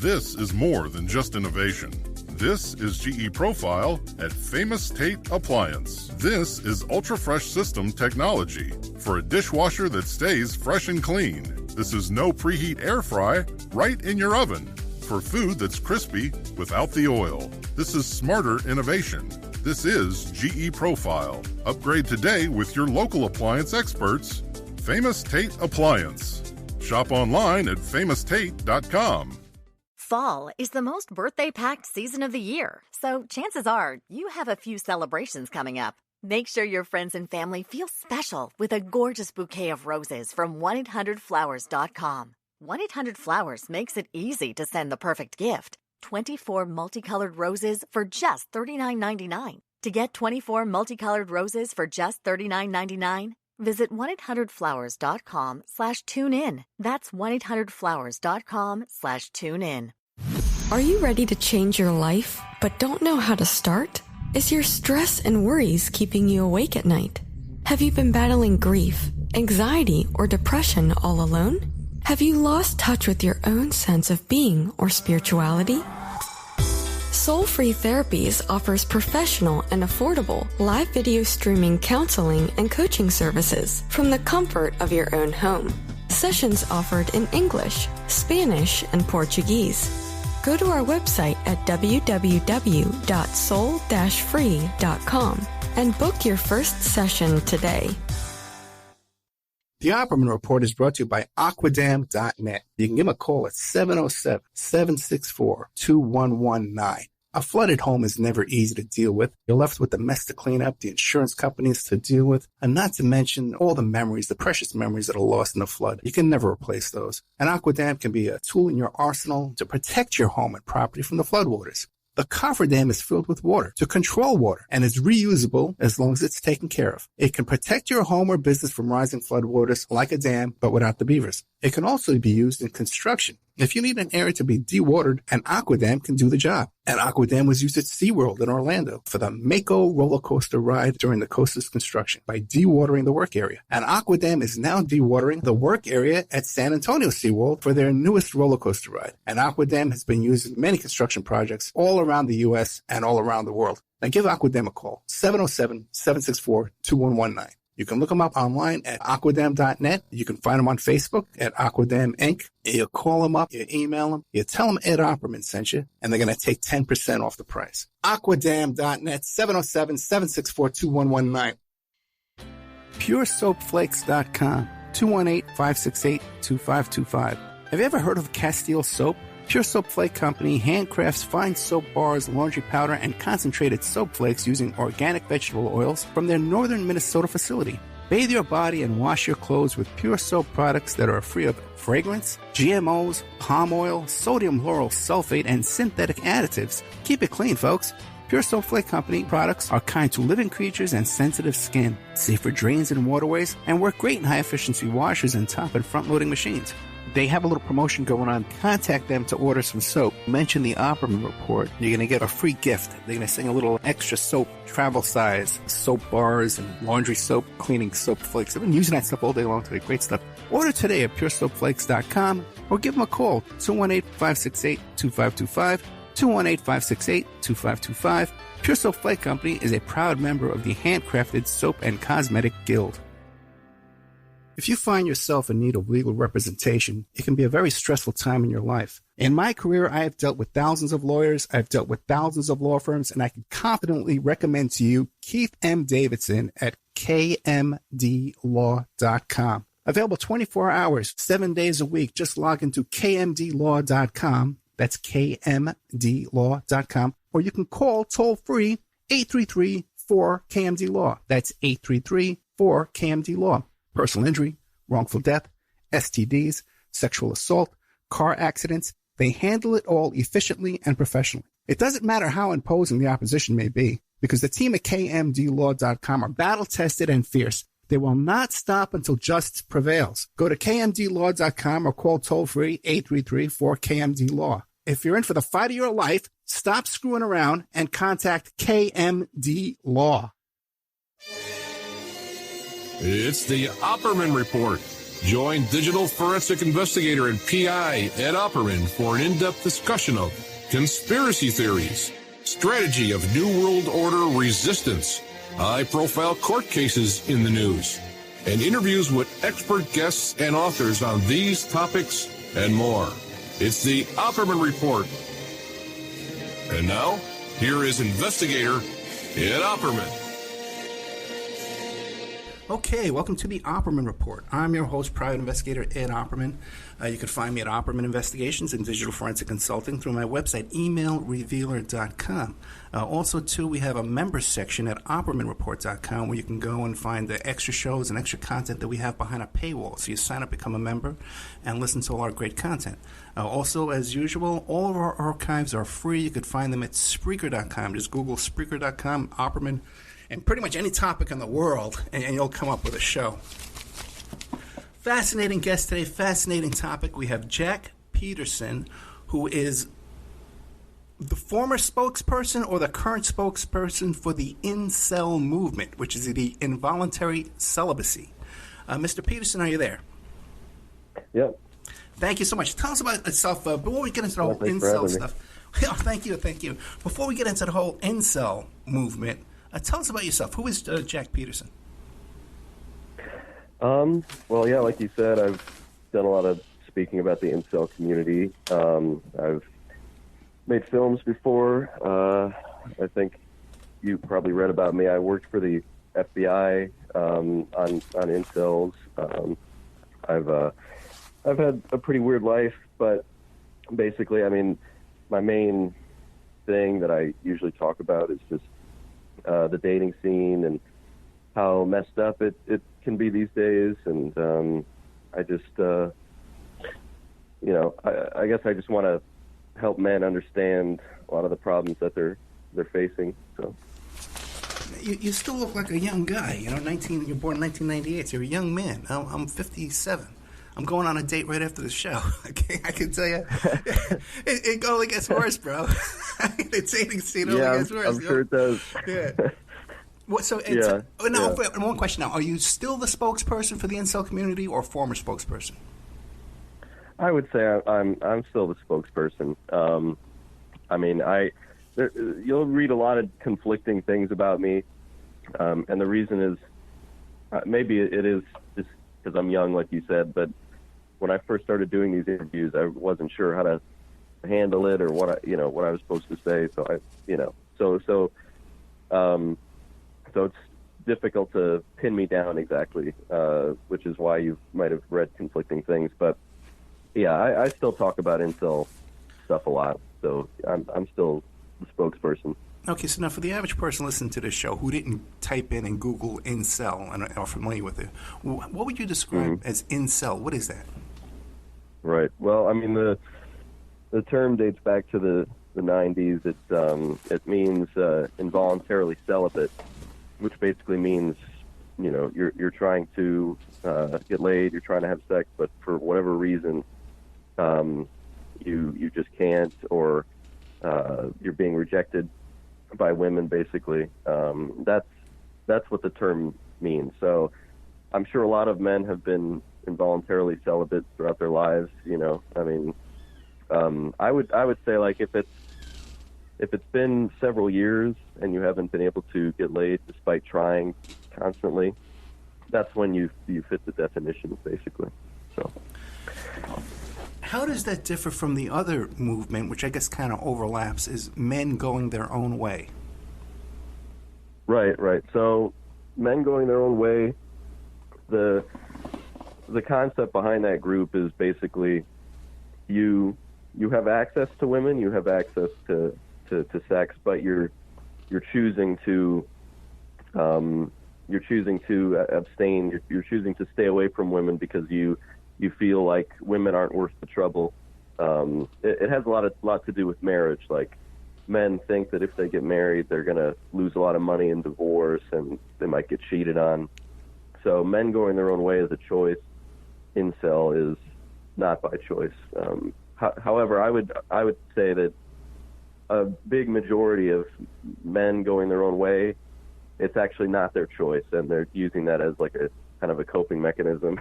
This is more than just innovation. This is GE Profile at Famous Tate Appliance. This is ultra-fresh system technology for a dishwasher that stays fresh and clean. This is no preheat air fry, right in your oven, for food that's crispy without the oil. This is smarter innovation. This is GE Profile. Upgrade today with your local appliance experts, Famous Tate Appliance. Shop online at famoustate.com. Fall is the most birthday-packed season of the year, so chances are you have a few celebrations coming up. Make sure your friends and family feel special with a gorgeous bouquet of roses from 1-800-Flowers.com. 1-800-Flowers makes it easy to send the perfect gift. 24 multicolored roses for just $39.99. To get 24 multicolored roses for just $39.99, visit 1-800-Flowers.com/tune-in. That's 1-800-Flowers.com/tune-in. Are you ready to change your life, but don't know how to start? Is your stress and worries keeping you awake at night? Have you been battling grief, anxiety, or depression all alone? Have you lost touch with your own sense of being or spirituality? Soul Free Therapies offers professional and affordable live video streaming counseling and coaching services from the comfort of your own home. Sessions offered in English, Spanish, and Portuguese. Go to our website at www.soul-free.com and book your first session today. The Opperman Report is brought to you by Aquadam.net. You can give them a call at 707-764-2119. A flooded home is never easy to deal with. You're left with the mess to clean up, the insurance companies to deal with, and not to mention all the memories, the precious memories that are lost in the flood. You can never replace those. And Aquadam can be a tool in your arsenal to protect your home and property from the floodwaters. The cofferdam is filled with water to control water and is reusable as long as it's taken care of. It can protect your home or business from rising floodwaters like a dam, but without the beavers. It can also be used in construction. If you need an area to be dewatered, an Aquadam can do the job. An Aquadam was used at SeaWorld in Orlando for the Mako roller coaster ride during the coaster's construction by dewatering the work area. An Aquadam is now dewatering the work area at San Antonio SeaWorld for their newest roller coaster ride. An Aquadam has been used in many construction projects all around the U.S. and all around the world. Now give Aquadam a call, 707-764-2119. You can look them up online at aquadam.net. You can find them on Facebook at Aquadam Inc. You call them up, you email them, you tell them Ed Opperman sent you, and they're going to take 10% off the price. Aquadam.net, 707-764-2119. PureSoapFlakes.com, 218-568-2525. Have you ever heard of Castile Soap? Pure Soap Flake Company handcrafts fine soap bars, laundry powder, and concentrated soap flakes using organic vegetable oils from their northern Minnesota facility. Bathe your body and wash your clothes with Pure Soap products that are free of fragrance, GMOs, palm oil, sodium lauryl sulfate, and synthetic additives. Keep it clean, folks. Pure Soap Flake Company products are kind to living creatures and sensitive skin, safe for drains and waterways, and work great in high-efficiency washers and top and front-loading machines. They have a little promotion going on. Contact them to order some soap. Mention the Opperman Report. You're going to get a free gift. They're going to send a little extra soap, travel size, soap bars and laundry soap, cleaning soap flakes. I've been using that stuff all day long today. Great stuff. Order today at puresoapflakes.com or give them a call, 218-568-2525, 218-568-2525. Pure Soap Flake Company is a proud member of the Handcrafted Soap and Cosmetic Guild. If you find yourself in need of legal representation, it can be a very stressful time in your life. In my career, I have dealt with thousands of lawyers, I've dealt with thousands of law firms, and I can confidently recommend to you Keith M. Davidson at kmdlaw.com. Available 24 hours, 7 days a week. Just log into kmdlaw.com. That's kmdlaw.com. Or you can call toll-free 833-4KMD-LAW. That's 833-4KMD-LAW. Personal injury, wrongful death, STDs, sexual assault, car accidents. They handle it all efficiently and professionally. It doesn't matter how imposing the opposition may be, because the team at kmdlaw.com are battle-tested and fierce. They will not stop until justice prevails. Go to kmdlaw.com or call toll-free 833-4KMD-LAW. If you're in for the fight of your life, stop screwing around and contact KMD Law. It's the Opperman Report. Join digital forensic investigator and PI Ed Opperman for an in-depth discussion of conspiracy theories, strategy of New World Order resistance, high-profile court cases in the news, and interviews with expert guests and authors on these topics and more. It's the Opperman Report. And now, here is investigator Ed Opperman. Okay, welcome to the Opperman Report. I'm your host, Private Investigator Ed Opperman. You can find me at Opperman Investigations and Digital Forensic Consulting through my website, emailrevealer.com. Also, too, we have a members section at OppermanReport.com where you can go and find the extra shows and extra content that we have behind a paywall. So you sign up, become a member, and listen to all our great content. Also, as usual, all of our archives are free. You could find them at Spreaker.com. Just Google Spreaker.com, Opperman, and pretty much any topic in the world, and you'll come up with a show. Fascinating guest today, fascinating topic. We have Jack Peterson, who is the former spokesperson or the current spokesperson for the INCEL movement, which is the involuntary celibacy. Mr. Peterson, are you there? Yep. Thank you so much. Tell us about yourself before we get into the whole INCEL stuff. Oh, thank you. Before we get into the whole INCEL movement, tell us about yourself. Who is Jack Peterson? Well, yeah, like you said, I've done a lot of speaking about the incel community. I've made films before. I think you probably read about me. I worked for the FBI on incels. I've had a pretty weird life, but basically, I mean, my main thing that I usually talk about is just the dating scene and how messed up it can be these days. And I just, I guess I just want to help men understand a lot of the problems that they're facing. So you still look like a young guy. You're born in 1998, so you're a young man. I'm 57. I'm going on a date right after the show. Okay, I can tell you, it only gets worse, bro. The dating scene only gets worse. I'm sure it does. Yeah. One question now. Are you still the spokesperson for the incel community or former spokesperson? I would say I'm still the spokesperson. I mean, you'll read a lot of conflicting things about me, and the reason is maybe it is just because I'm young, like you said, but when I first started doing these interviews, I wasn't sure how to handle it or what I was supposed to say. So so it's difficult to pin me down exactly, which is why you might have read conflicting things. But yeah, I still talk about incel stuff a lot, so I'm still the spokesperson. Okay, so now for the average person listening to this show who didn't type in and Google incel and are familiar with it, what would you describe as incel? What is that? Right. Well, I mean, the term dates back to the 90s. It means involuntarily celibate, which basically means, you're trying to get laid, you're trying to have sex, but for whatever reason, you just can't, or you're being rejected by women, basically. That's what the term means. So I'm sure a lot of men have been involuntarily celibate throughout their lives. I mean, I would say, like, if it's been several years and you haven't been able to get laid despite trying constantly, that's when you fit the definition, basically. So how does that differ from the other movement, which I guess kind of overlaps, is men going their own way? Right. So men going their own way, the concept behind that group is basically you have access to women, you have access to sex, but you're choosing to abstain. You're choosing to stay away from women because you feel like women aren't worth the trouble. It has a lot to do with marriage. Like, men think that if they get married, they're gonna lose a lot of money in divorce and they might get cheated on. So men going their own way is a choice. Incel is not by choice. However, I would say that a big majority of men going their own way, it's actually not their choice, and they're using that as like a kind of a coping mechanism.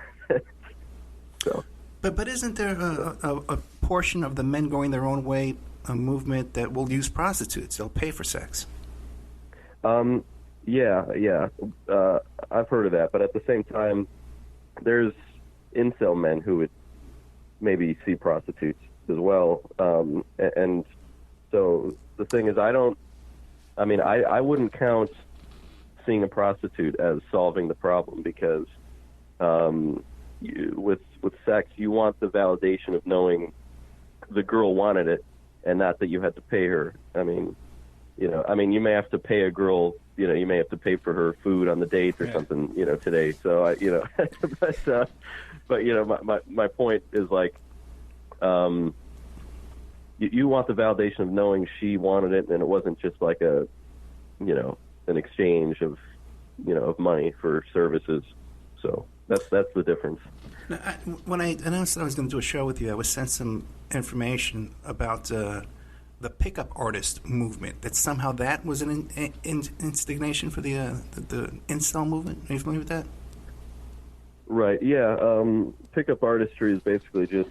So, but isn't there a portion of the men going their own way, a movement that will use prostitutes? They'll pay for sex. Yeah. I've heard of that, but at the same time, there's incel men who would maybe see prostitutes as well. And so the thing is, I wouldn't count seeing a prostitute as solving the problem, because with sex, you want the validation of knowing the girl wanted it and not that you had to pay her. You may have to pay a girl, you may have to pay for her food on the date or something, today. So my point is like, you want the validation of knowing she wanted it, and it wasn't just like an exchange of money for services. So that's the difference. Now, when I announced that I was going to do a show with you, I was sent some information about the pickup artist movement. That somehow that was an instigation for the incel movement. Are you familiar with that? Right. Yeah. Pickup artistry is basically just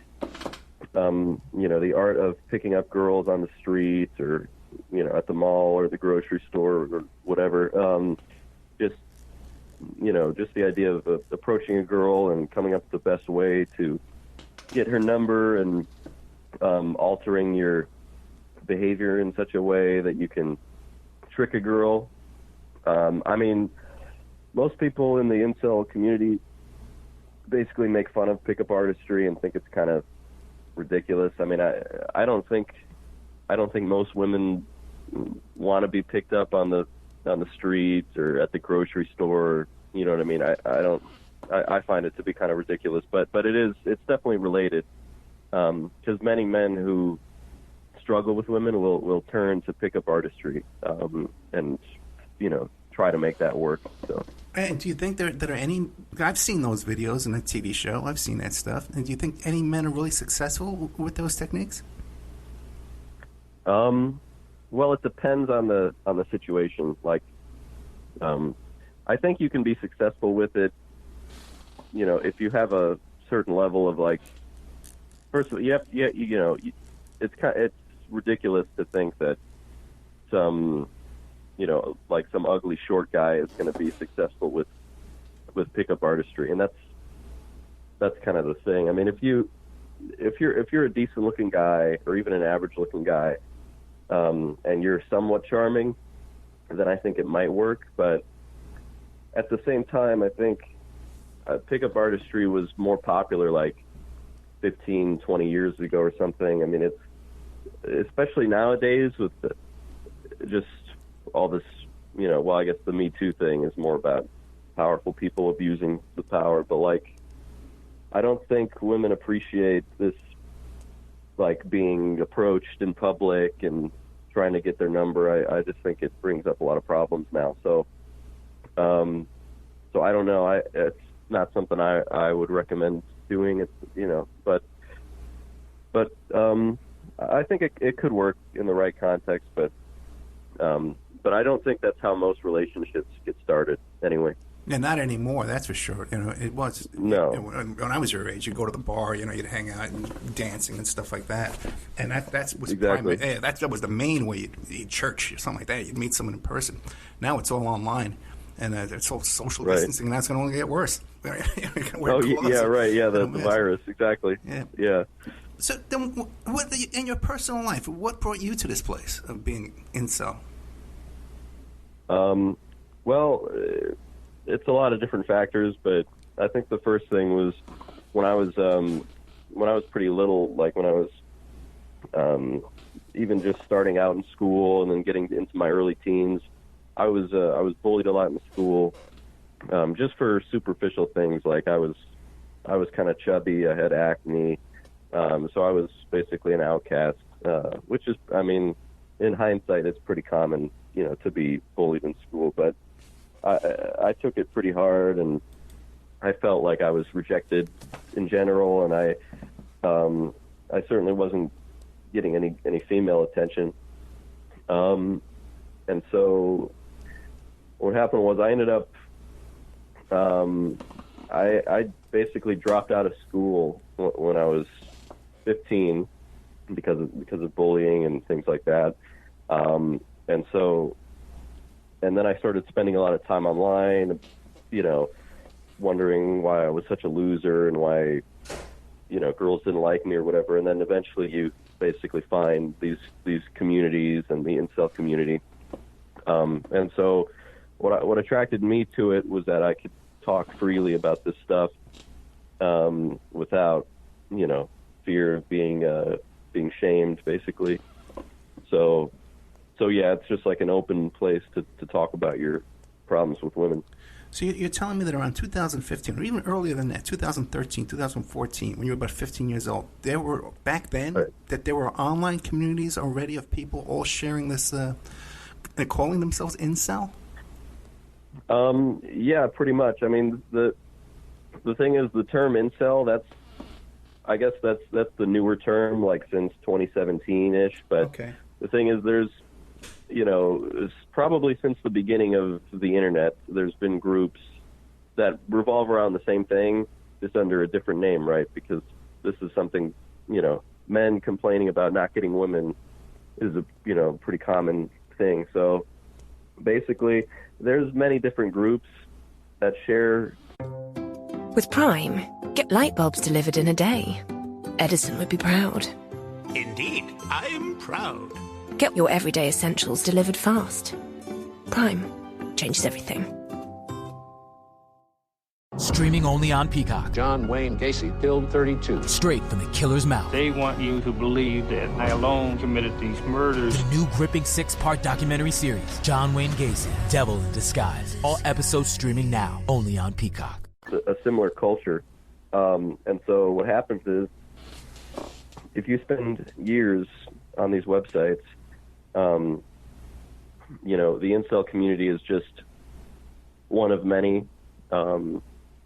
the art of picking up girls on the streets or at the mall or the grocery store or whatever. Just the idea of approaching a girl and coming up with the best way to get her number, and altering your behavior in such a way that you can trick a girl. Most people in the incel community basically make fun of pickup artistry and think it's kind of ridiculous. I don't think most women want to be picked up on the streets or at the grocery store. You know what I mean? I find it to be kind of ridiculous, but it's definitely related, because many men who struggle with women will turn to pickup artistry, and try to make that work. So. And do you think there are any? I've seen those videos in the TV show. I've seen that stuff. And do you think any men are really successful with those techniques? Well, it depends on the situation. Like, I think you can be successful with it. If you have a certain level of, like, first of all, it's ridiculous to think that some ugly short guy is going to be successful with pickup artistry, and that's kind of the thing. If you're a decent looking guy or even an average looking guy, and you're somewhat charming, then I think it might work. But at the same time, I think pickup artistry was more popular like 15, 20 years ago or something. It's especially nowadays with just all this, I guess the Me Too thing is more about powerful people abusing the power. But, like, I don't think women appreciate this, like, being approached in public and trying to get their number. I just think it brings up a lot of problems now. So I don't know. It's not something I would recommend doing. It's, but I think it could work in the right context, but I don't think that's how most relationships get started anyway. Yeah, not anymore, that's for sure. It was. No. When I was your age, you'd go to the bar, you'd hang out and dancing and stuff like that. And that was exactly. That was the main way you'd church or something like that. You'd meet someone in person. Now it's all online. And it's all social distancing, and that's going to only get worse. Yeah, right. Yeah, the virus, exactly. Yeah. So then, in your personal life, what brought you to this place of being incel? Well, it's a lot of different factors, but I think the first thing was when I was pretty little, like when I was even just starting out in school and then getting into my early teens. I was bullied a lot in school, just for superficial things. Like I was kind of chubby. I had acne, so I was basically an outcast. Which is, in hindsight, it's pretty common, to be bullied in school. But I took it pretty hard, and I felt like I was rejected in general, and I certainly wasn't getting any female attention. And so what happened was I ended up, I basically dropped out of school when I was 15 because of bullying and things like that. And then I started spending a lot of time online, wondering why I was such a loser and why, girls didn't like me or whatever. And then eventually you basically find these communities and the incel community. And so what attracted me to it was that I could talk freely about this stuff without, fear of being shamed, basically. So yeah, it's just like an open place to talk about your problems with women. So you're telling me that around 2015, or even earlier than that, 2013, 2014, when you were about 15 years old, there were, back then, right, that there were online communities already of people all sharing this, and calling themselves incel? Yeah, pretty much. I mean, the thing is, the term incel, I guess that's the newer term, like since 2017-ish. But okay. The thing is, there's, it's probably since the beginning of the internet, there's been groups that revolve around the same thing, just under a different name, right? Because this is something, men complaining about not getting women is a, pretty common thing. So basically, there's many different groups that share. With Prime, get light bulbs delivered in a day. Edison would be proud. Indeed, I'm proud. Get your everyday essentials delivered fast. Prime changes everything. Streaming only on Peacock. John Wayne Gacy killed 32. Straight from the killer's mouth. They want you to believe that I alone committed these murders. The new gripping 6-part documentary series, John Wayne Gacy, Devil in Disguise. All episodes streaming now, only on Peacock. A similar culture. And so what happens is, if you spend years on these websites, the incel community is just one of many.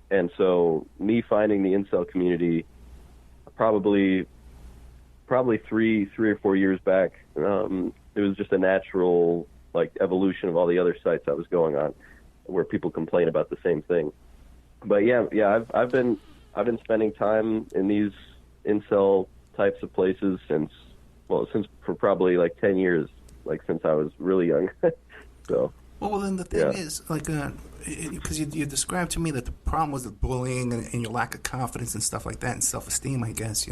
And so me finding the incel community probably 3 or 4 years back, it was just a natural evolution of all the other sites I was going on where people complain about the same thing. But yeah, I've been spending time in these incel types of places since for probably 10 years, since I was really young. So. Well, then the thing is, because you described to me that the problem was the bullying and your lack of confidence and stuff like that, and self-esteem, I guess,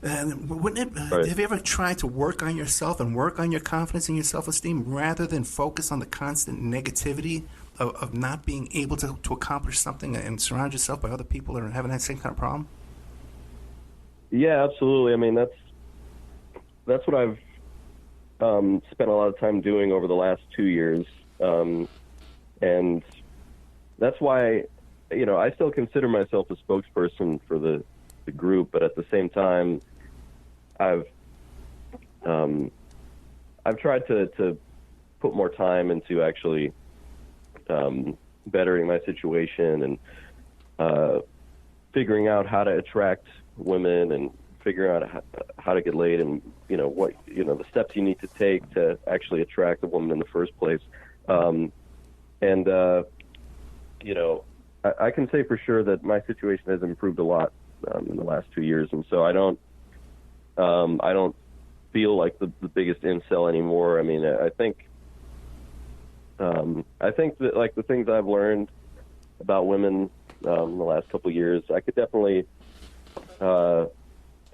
And wouldn't it? Right. Have you ever tried to work on yourself and work on your confidence and your self-esteem rather than focus on the constant negativity of not being able to accomplish something and surround yourself by other people that are having that same kind of problem? Yeah, absolutely. I mean, that's what I've spent a lot of time doing over the last 2 years, and that's why I still consider myself a spokesperson for the group, but at the same time, I've tried to put more time into actually bettering my situation and figuring out how to attract women and figuring out how to get laid and what the steps you need to take to actually attract a woman in the first place. I can say for sure that my situation has improved a lot in the last 2 years, and so I don't feel like the biggest incel anymore. I mean, I think that the things I've learned about women in the last couple of years, I could definitely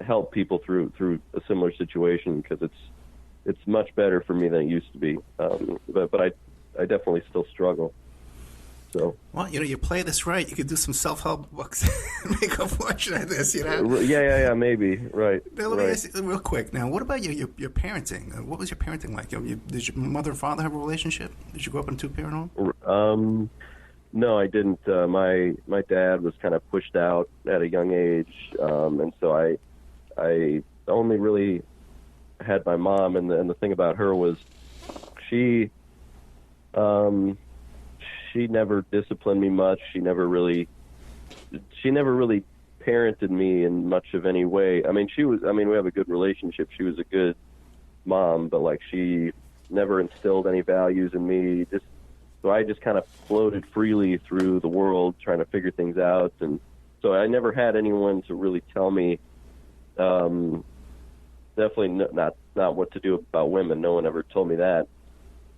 help people through a similar situation, because it's much better for me than it used to be. But I definitely still struggle. So. Well, you play this right, you could do some self-help books and make a fortune at this, Yeah, maybe, right. Now, let me ask you real quick. Now, what about your parenting? What was your parenting like? Did your mother and father have a relationship? Did you grow up in a two-parent home? No, I didn't. My dad was kind of pushed out at a young age, and so I only really had my mom, and the thing about her was she never disciplined me much. She never really parented me in much of any way. I mean, we have a good relationship. She was a good mom, but she never instilled any values in me. So I just kind of floated freely through the world trying to figure things out. And so I never had anyone to really tell me, definitely not what to do about women. No one ever told me that,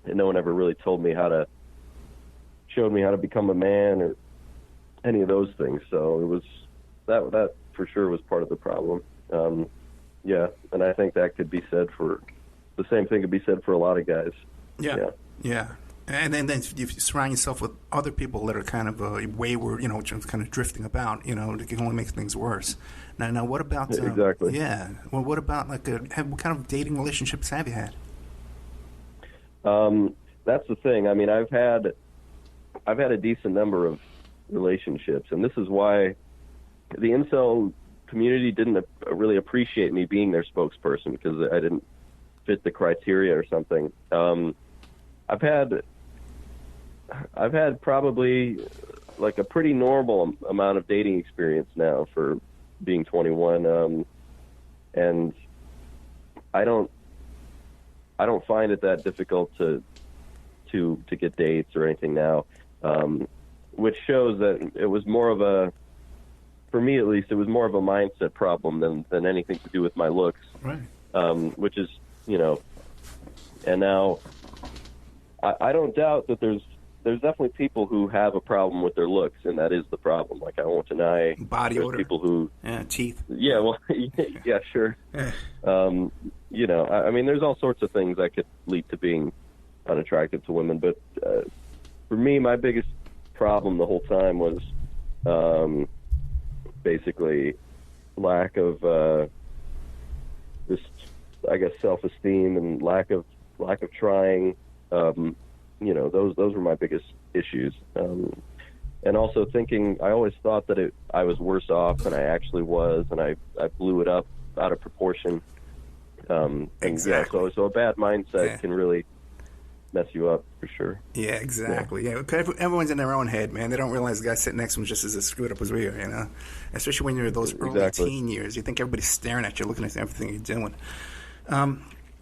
and no one ever really showed me how to become a man or any of those things. So it was that for sure was part of the problem. Yeah, and I think that could be said for the same thing could be said for a lot of guys. Yeah. And then if you surround yourself with other people that are kind of wayward, just kind of drifting about, it can only make things worse. Now what about exactly? Yeah. Well, what about what kind of dating relationships have you had? That's the thing. I mean, I've had a decent number of relationships, and this is why the incel community didn't really appreciate me being their spokesperson, because I didn't fit the criteria or something. I've had probably like a pretty normal amount of dating experience now for being 21, and I don't find it that difficult to get dates or anything now, which shows that it was more of a, for me at least, it was more of a mindset problem than anything to do with my looks. Right. Which is, and now I don't doubt that there's definitely people who have a problem with their looks, and that is the problem. Like, I won't deny body odor, people who teeth. Yeah, well, yeah, sure. I mean, there's all sorts of things that could lead to being unattractive to women, but for me, my biggest problem the whole time was basically lack of just, I guess, self-esteem and lack of trying. Those were my biggest issues. And also thinking, I always thought that I was worse off than I actually was, and I blew it up out of proportion. Exactly. So a bad mindset can really mess you up, for sure. Yeah, exactly. Yeah, everyone's in their own head, man. They don't realize the guy sitting next to them is just as screwed up as we are, Especially when you're those early teen years. You think everybody's staring at you, looking at everything you're doing.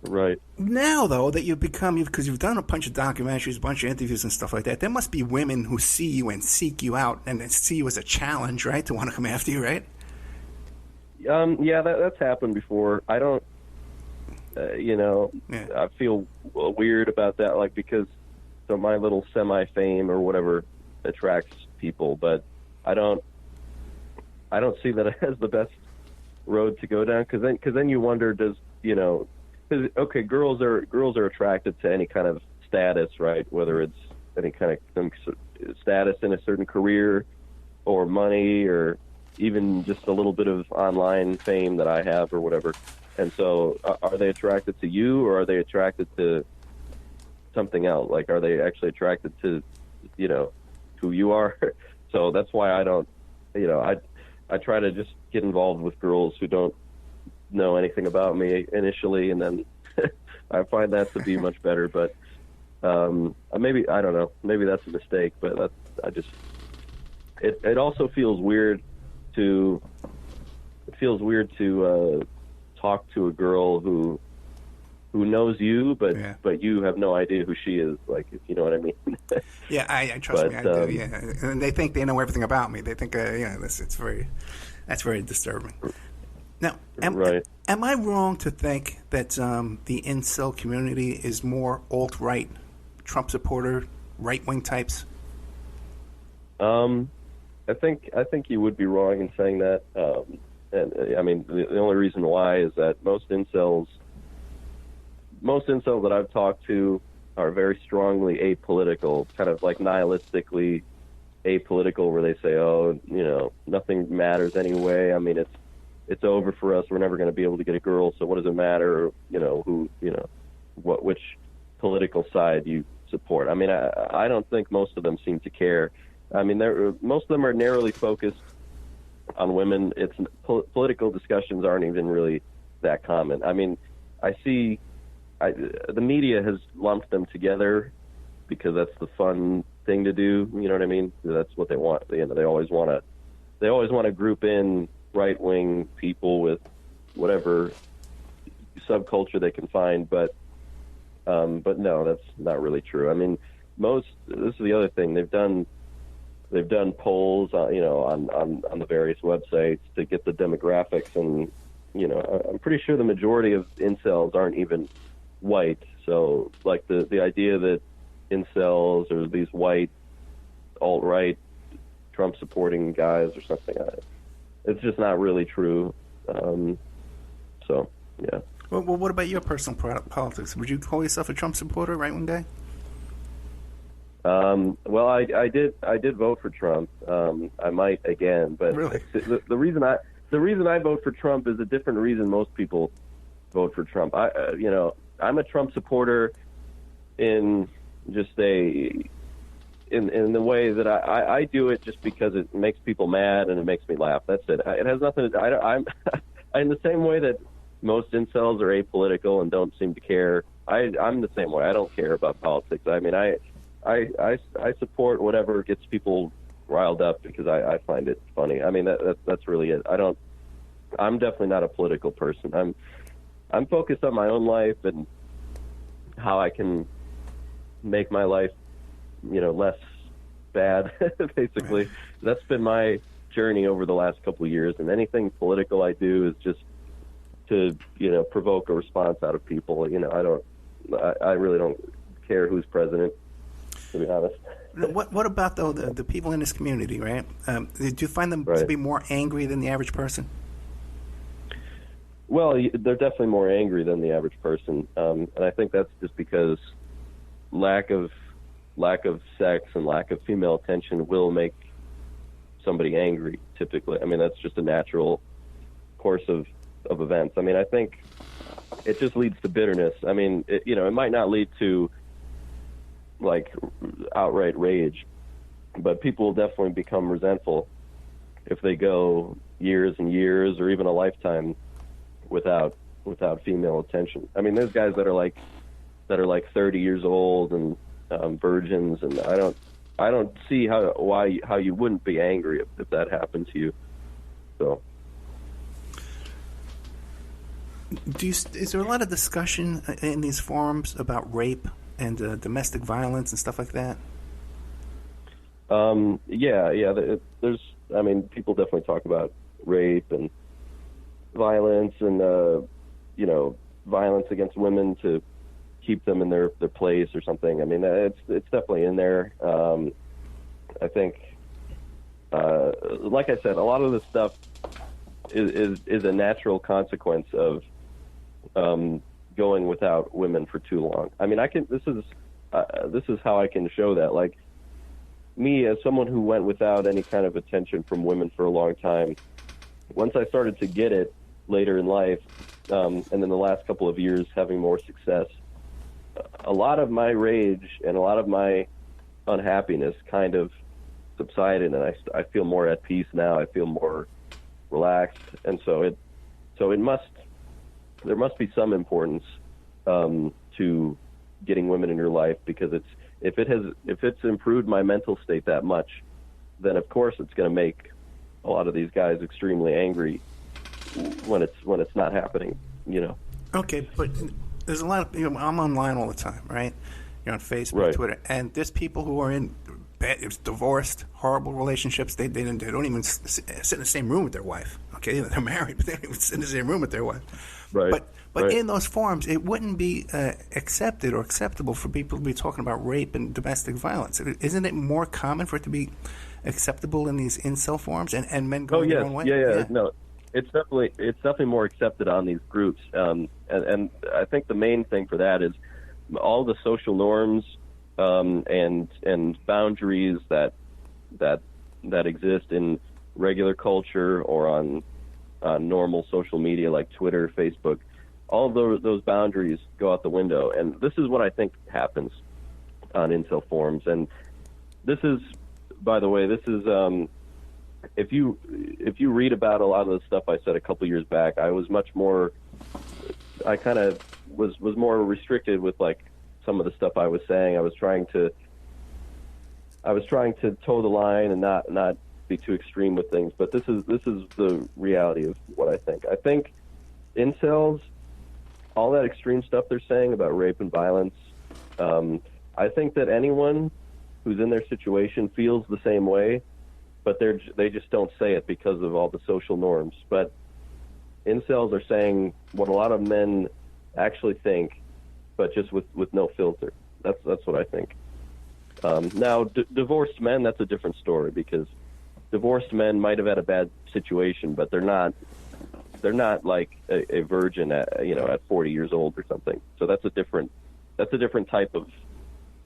Right. Now, though, that because you've done a bunch of documentaries, a bunch of interviews and stuff like that, there must be women who see you and seek you out and see you as a challenge, right, to want to come after you, right? Yeah, that's happened before. I don't, I feel weird about that, like, because my little semi-fame or whatever attracts people, but I don't see that as the best road to go down, because then you wonder, girls are attracted to any kind of status, right? Whether it's any kind of status in a certain career or money or even just a little bit of online fame that I have or whatever. And so are they attracted to you, or are they attracted to something else? Like, are they actually attracted to, who you are? So that's why I don't, I try to just get involved with girls who don't know anything about me initially, and then I find that to be much better. But maybe, I don't know, maybe that's a mistake, but it also feels weird to talk to a girl who knows you, but you have no idea who she is, like, if you know what I mean. Yeah, I trust me, I do. Yeah, and they think they know everything about me. They think, that's very disturbing. Now, am I wrong to think that the incel community is more alt-right, Trump supporter, right-wing types? I think you would be wrong in saying that. And I mean, the only reason why is that most incels that I've talked to are very strongly apolitical, kind of like nihilistically apolitical, where they say, nothing matters anyway. I mean, it's over for us. We're never going to be able to get a girl, so what does it matter, which political side you support? I mean, I don't think most of them seem to care. I mean, most of them are narrowly focused on women. Political discussions aren't even really that common. I mean, I see the media has lumped them together because that's the fun thing to do. You know what I mean? That's what they want. They always want to group in right-wing people with whatever subculture they can find. But no, that's not really true. I mean, this is the other thing. They've done they've done polls, on the various websites to get the demographics, and I'm pretty sure the majority of incels aren't even white. So like the idea that incels are these white alt-right Trump supporting guys or something, it's just not really true. So yeah. Well, what about your personal politics? Would you call yourself a Trump supporter, right-wing guy? Well, I did vote for Trump. I might again, but really? the reason I vote for Trump is a different reason most people vote for Trump. I'm a Trump supporter in just in the way that I do it just because it makes people mad and it makes me laugh. That's it. It has nothing to. I'm in the same way that most incels are apolitical and don't seem to care. I'm the same way. I don't care about politics. I mean, I support whatever gets people riled up because I find it funny. I mean, that's really it. I'm definitely not a political person. I'm focused on my own life and how I can make my life, less bad, basically. Right. That's been my journey over the last couple of years, and anything political I do is just to, provoke a response out of people. I really don't care who's president, to be honest. What about, though, the people in this community, right? Do you find them to be more angry than the average person? Well, they're definitely more angry than the average person, and I think that's just because lack of sex and lack of female attention will make somebody angry, typically. I mean, that's just a natural course of events. I mean, I think it just leads to bitterness. I mean, it might not lead to, like, outright rage, but people will definitely become resentful if they go years and years or even a lifetime without female attention. I mean, there's guys that are like 30 years old and virgins, and I don't see how you wouldn't be angry if that happened to you. So, is there a lot of discussion in these forums about rape and domestic violence and stuff like that? Yeah. There's, I mean, people definitely talk about rape and violence and violence against women to keep them in their place or something. I mean, it's definitely in there. I think, like I said, a lot of this stuff is a natural consequence of going without women for too long. I mean, this is how I can show that. Like, me, as someone who went without any kind of attention from women for a long time, once I started to get it later in life, and then the last couple of years having more success, a lot of my rage and a lot of my unhappiness kind of subsided, and I feel more at peace now. I feel more relaxed, and so there must be some importance to getting women in your life, because if it's improved my mental state that much, then of course it's going to make a lot of these guys extremely angry when it's not happening. Okay, but there's a lot of I'm online all the time, right? You're on Facebook, right. Twitter, and there's people who are in divorced, horrible relationships. They don't even sit in the same room with their wife. Okay, they're married, but they don't even sit in the same room with their wife. Right. But right. in those forums, it wouldn't be accepted or acceptable for people to be talking about rape and domestic violence. Isn't it more common for it to be acceptable in these incel forums and men going their own way? Yeah. No, it's definitely more accepted on these groups. And I think the main thing for that is all the social norms and boundaries that exist in regular culture or on normal social media like Twitter, Facebook. All of those boundaries go out the window, and this is what I think happens on incel forums. And this is, by the way, if you read about a lot of the stuff I said a couple years back, I was kind of was more restricted with like some of the stuff I was saying. I was trying to toe the line and not be too extreme with things. But this is the reality of what I think. I think incels, all that extreme stuff they're saying about rape and violence, I think that anyone who's in their situation feels the same way, but they just don't say it because of all the social norms. But incels are saying what a lot of men actually think, but just with no filter. That's what I think. Now, divorced men, that's a different story, because divorced men might have had a bad situation, but they're not like a virgin at 40 years old or something. So that's a different type of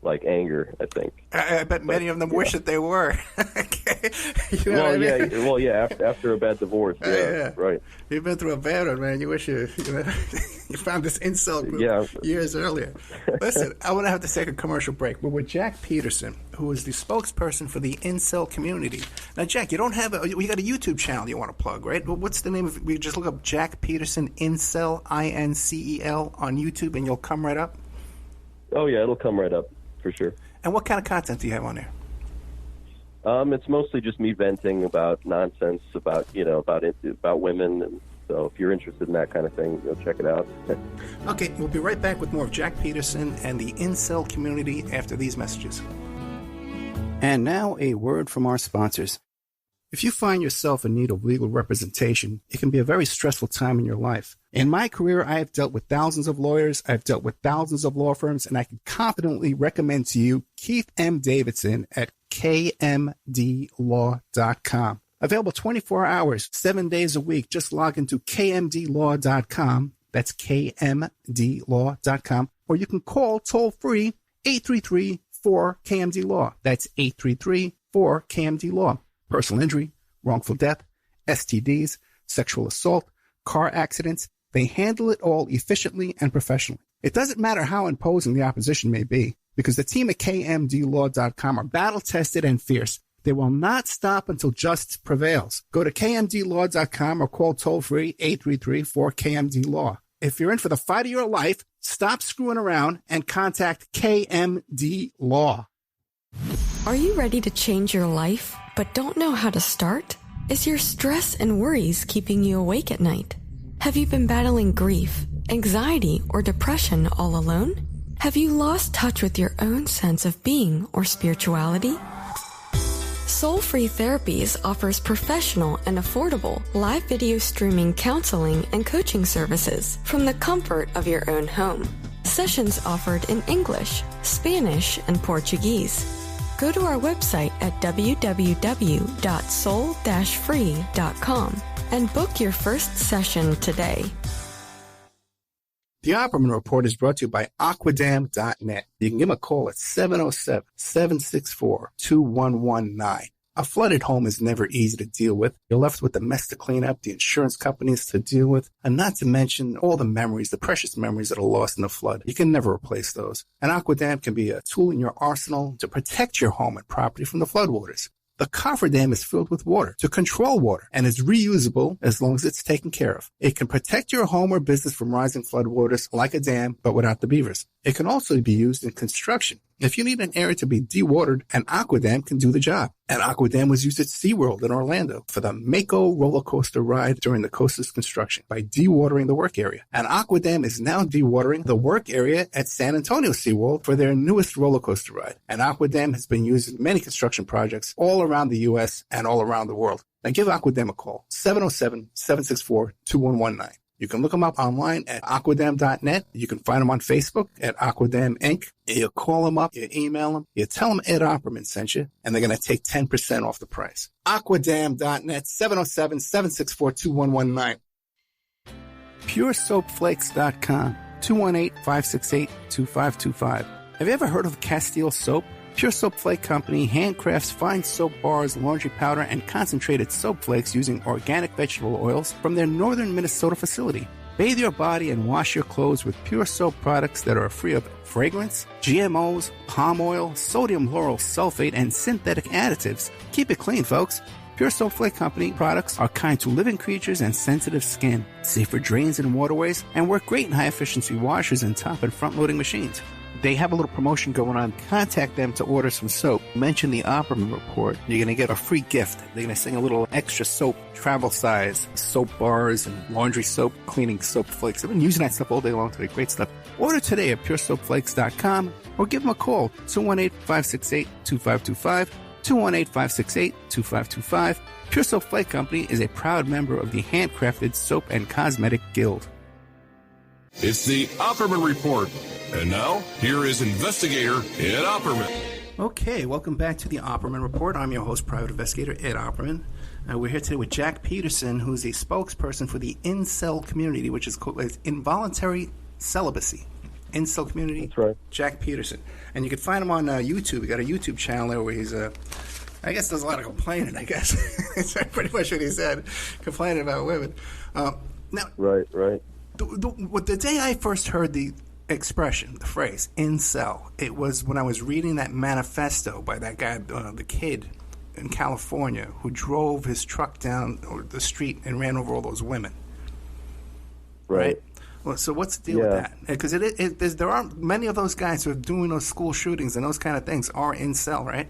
like anger, I think. I bet many of them wish that they were. Okay. You know Well, yeah. After a bad divorce, yeah, right. You've been through a bad one, man. You wish you found this incel group years earlier. Listen, I want to have to take a commercial break. We're with Jack Peterson, who is the spokesperson for the incel community. Now, Jack, you got a YouTube channel you want to plug, right? Well, what's the name of it? We just look up Jack Peterson Incel, INCEL, on YouTube, and you'll come right up. Oh yeah, it'll come right up. For sure. And what kind of content do you have on there? It's mostly just me venting about nonsense, about women, and so if you're interested in that kind of thing, check it out. Okay, we'll be right back with more of Jack Peterson and the incel community after these messages. And now a word from our sponsors. If you find yourself in need of legal representation, it can be a very stressful time in your life. In my career, I have dealt with thousands of lawyers, I've dealt with thousands of law firms, and I can confidently recommend to you Keith M. Davidson at kmdlaw.com. Available 24 hours, 7 days a week. Just log into kmdlaw.com. That's kmdlaw.com. Or you can call toll-free 833-4KMD-LAW. That's 833-4KMD-LAW. Personal injury, wrongful death, STDs, sexual assault, car accidents. They handle it all efficiently and professionally. It doesn't matter how imposing the opposition may be, because the team at kmdlaw.com are battle-tested and fierce. They will not stop until justice prevails. Go to kmdlaw.com or call toll-free 833-4KMD-LAW. If you're in for the fight of your life, stop screwing around and contact KMD Law. Are you ready to change your life, but don't know how to start? Is your stress and worries keeping you awake at night? Have you been battling grief, anxiety, or depression all alone? Have you lost touch with your own sense of being or spirituality? Soul Free Therapies offers professional and affordable live video streaming counseling and coaching services from the comfort of your own home. Sessions offered in English, Spanish, and Portuguese. Go to our website at www.soul-free.com and book your first session today. The Opperman Report is brought to you by Aquadam.net. You can give them a call at 707-764-2119. A flooded home is never easy to deal with. You're left with the mess to clean up, the insurance companies to deal with, and not to mention all the memories, the precious memories that are lost in the flood. You can never replace those. And Aquadam can be a tool in your arsenal to protect your home and property from the floodwaters. The cofferdam is filled with water to control water and is reusable as long as it's taken care of. It can protect your home or business from rising floodwaters like a dam, but without the beavers. It can also be used in construction. If you need an area to be dewatered, an Aquadam can do the job. An Aquadam was used at SeaWorld in Orlando for the Mako roller coaster ride during the coaster's construction by dewatering the work area. An Aquadam is now dewatering the work area at San Antonio SeaWorld for their newest roller coaster ride. An Aquadam has been used in many construction projects all around the U.S. and all around the world. Now give Aquadam a call, 707-764-2119. You can look them up online at aquadam.net. You can find them on Facebook at Aquadam Inc. You call them up, you email them, you tell them Ed Opperman sent you, and they're going to take 10% off the price. Aquadam.net, 707-764-2119. PureSoapFlakes.com, 218-568-2525. Have you ever heard of Castile Soap? Pure Soap Flake Company handcrafts fine soap bars, laundry powder, and concentrated soap flakes using organic vegetable oils from their northern Minnesota facility. Bathe your body and wash your clothes with Pure Soap products that are free of fragrance, GMOs, palm oil, sodium lauryl sulfate, and synthetic additives. Keep it clean, folks. Pure Soap Flake Company products are kind to living creatures and sensitive skin, safe for drains and waterways, and work great in high-efficiency washers and top and front-loading machines. They have a little promotion going on. Contact them to order some soap. Mention the Opperman Report. You're going to get a free gift. They're going to send a little extra soap, travel size, soap bars and laundry soap, cleaning soap flakes. I've been using that stuff all day long today. Great stuff. Order today at puresoapflakes.com or give them a call, 218-568-2525, 218-568-2525. Pure Soap Flake Company is a proud member of the Handcrafted Soap and Cosmetic Guild. It's the Opperman Report. And now, here is investigator Ed Opperman. Okay, welcome back to the Opperman Report. I'm your host, Private Investigator Ed Opperman. We're here today with Jack Peterson, who's a spokesperson for the INCEL community, which is called Involuntary Celibacy. INCEL community. That's right. Jack Peterson. And you can find him on YouTube. He got a YouTube channel there where he's, I guess there's a lot of complaining, I guess. That's pretty much what he said, complaining about women. Now, Right. The day I first heard the expression, the phrase, incel, it was when I was reading that manifesto by that guy, the kid in California, who drove his truck down the street and ran over all those women. Right. Well, so what's the deal with that? Because there aren't many of those guys who are doing those school shootings and those kind of things are incel, right?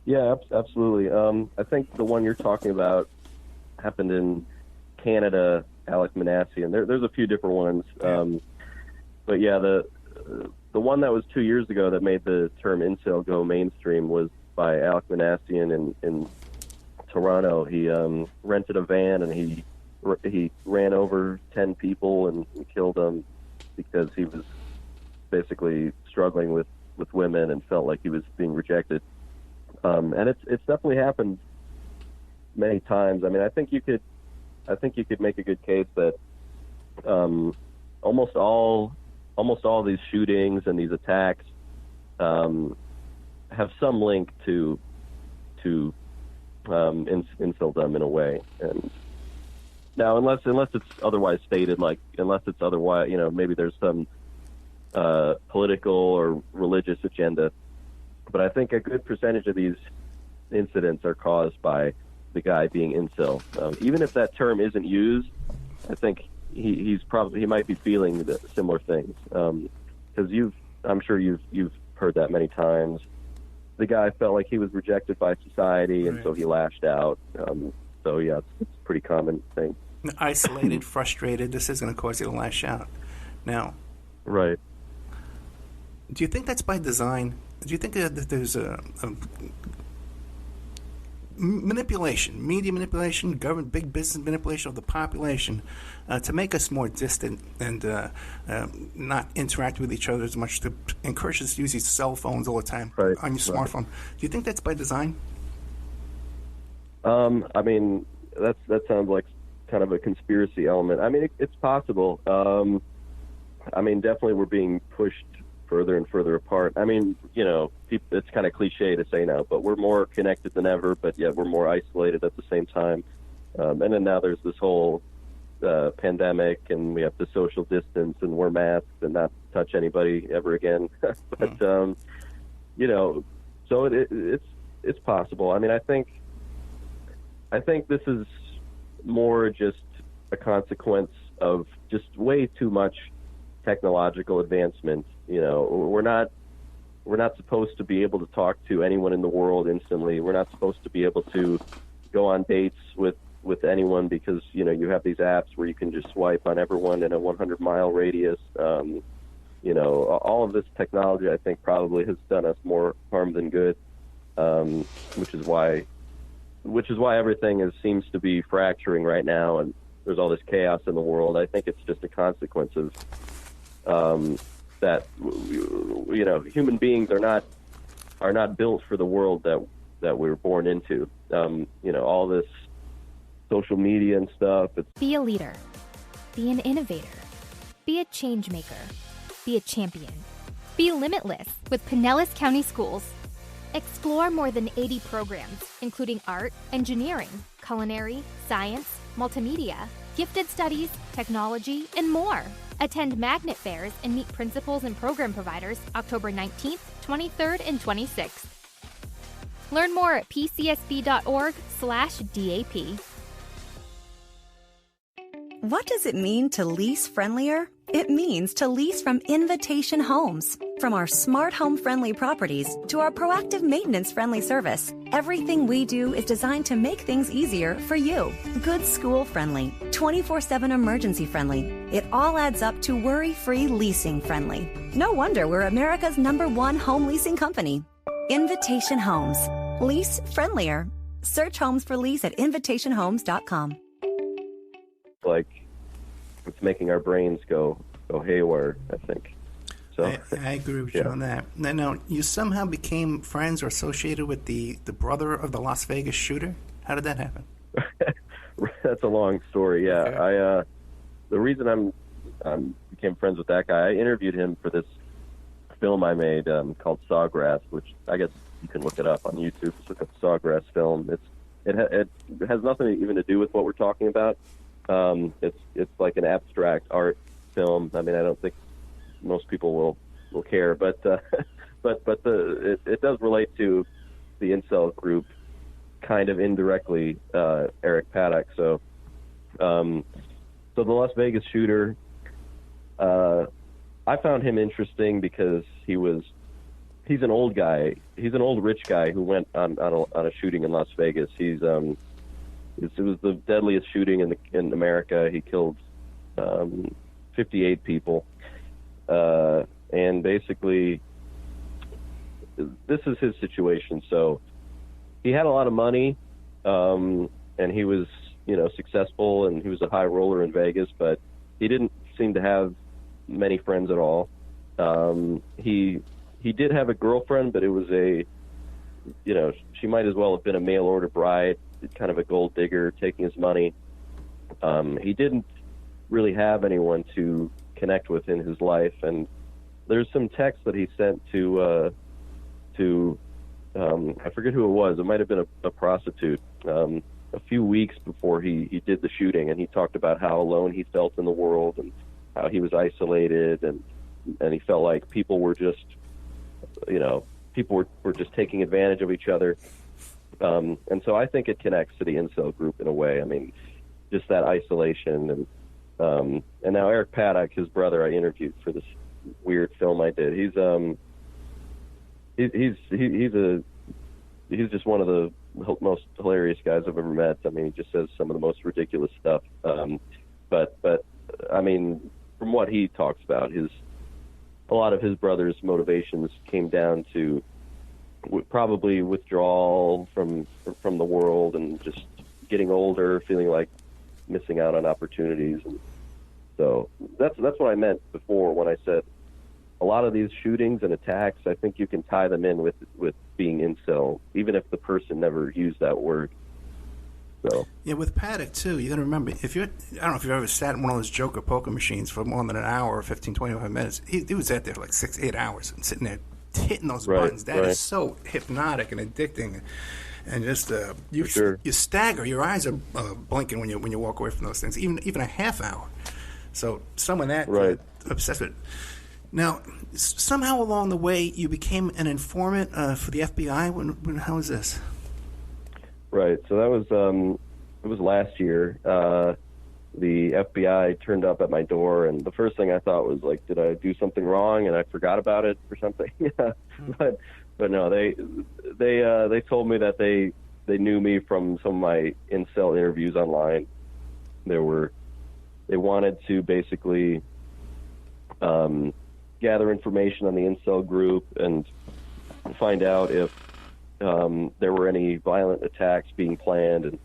Yeah, absolutely. I think the one you're talking about happened in Canada, Alec Manassian. There's a few different ones. But yeah, the one that was 2 years ago that made the term incel go mainstream was by Alec Manassian in Toronto. He rented a van and he ran over 10 people and killed them because he was basically struggling with women and felt like he was being rejected. And it's definitely happened many times. I mean, I think you could make a good case that almost all these shootings and these attacks have some link to inceldom in a way. And now, unless it's otherwise stated, unless it's otherwise, maybe there's some political or religious agenda. But I think a good percentage of these incidents are caused by the guy being incel. Even if that term isn't used, I think he might be feeling similar things. Because I'm sure you've heard that many times. The guy felt like he was rejected by society, and so he lashed out. So yeah, it's a pretty common thing. Isolated, frustrated. This is going to cause you to lash out. Now, right? Do you think that's by design? Do you think that there's a manipulation, media manipulation, government, big business manipulation of the population to make us more distant and not interact with each other as much, to encourage us to use these cell phones all the time on your smartphone? Do you think that's by design? I mean, that sounds like kind of a conspiracy element. I mean, it's possible. I mean, definitely we're being pushed further and further apart. I mean, it's kind of cliche to say now, but we're more connected than ever, but yet we're more isolated at the same time. And then now there's this whole pandemic, and we have to social distance and wear masks and not touch anybody ever again. But so it's possible. I mean, I think this is more just a consequence of just way too much technological advancement. We're not supposed to be able to talk to anyone in the world instantly. We're not supposed to be able to go on dates with anyone because you have these apps where you can just swipe on everyone in a 100-mile radius. All of this technology, I think, probably has done us more harm than good, which is why everything seems to be fracturing right now, and there's all this chaos in the world. I think it's just a consequence of that human beings are not built for the world that we were born into. All this social media and stuff. Be a leader. Be an innovator. Be a change maker. Be a champion. Be limitless with Pinellas County Schools. Explore more than 80 programs, including art, engineering, culinary, science, multimedia, gifted studies, technology, and more. Attend magnet fairs and meet principals and program providers October 19th, 23rd, and 26th. Learn more at pcsb.org/DAP. What does it mean to lease friendlier? It means to lease from Invitation Homes. From our smart home-friendly properties to our proactive maintenance-friendly service, everything we do is designed to make things easier for you. Good school-friendly, 24/7 emergency-friendly. It all adds up to worry-free leasing-friendly. No wonder we're America's #1 home leasing company. Invitation Homes. Lease friendlier. Search homes for lease at invitationhomes.com. Like, it's making our brains go haywire, I think. So I agree with you on that. Now, you somehow became friends or associated with the brother of the Las Vegas shooter. How did that happen? That's a long story. Yeah, okay. The reason I became friends with that guy, I interviewed him for this film I made called Sawgrass, which I guess you can look it up on YouTube. Just look up Sawgrass film. It has nothing even to do with what we're talking about. It's like an abstract art film. I mean, I don't think most people will care, but it does relate to the incel group, kind of indirectly, Eric Paddock. So the Las Vegas shooter, I found him interesting because he's an old guy. He's an old rich guy who went on a shooting in Las Vegas. It was the deadliest shooting in America. He killed 58 people. And basically, this is his situation. So he had a lot of money, and he was, successful, and he was a high roller in Vegas, but he didn't seem to have many friends at all. He did have a girlfriend, but it was she might as well have been a mail order bride, kind of a gold digger, taking his money. He didn't really have anyone to connect with in his life, and there's some text that he sent to I forget who it was. It might have been a prostitute. A few weeks before he did the shooting, and he talked about how alone he felt in the world and how he was isolated, and he felt like people were just, people were just taking advantage of each other. And so I think it connects to the incel group in a way. I mean, just that isolation. And now Eric Paddock, his brother, I interviewed for this weird film I did. He's just one of the most hilarious guys I've ever met. I mean, he just says some of the most ridiculous stuff. But I mean, from what he talks about, a lot of his brother's motivations came down to probably withdrawal from the world and just getting older, feeling like missing out on opportunities. And so that's what I meant before when I said a lot of these shootings and attacks, I think you can tie them in with being incel, even if the person never used that word. So yeah, with Paddock too, you got to remember, I don't know if you've ever sat in one of those Joker poker machines for more than an hour or 15, 25 minutes. He was out there for like 6-8 hours and sitting there hitting those buttons. That is so hypnotic and addicting, and just you stagger. Your eyes are blinking when you walk away from those things, even a half hour. So someone that obsessed with it. Now, somehow along the way, you became an informant for the FBI. How was this? Right. So that was it was last year. The FBI turned up at my door, and the first thing I thought was like, did I do something wrong and I forgot about it or something? But no, they told me that they knew me from some of my incel interviews online. They wanted to basically gather information on the incel group and find out if there were any violent attacks being planned, and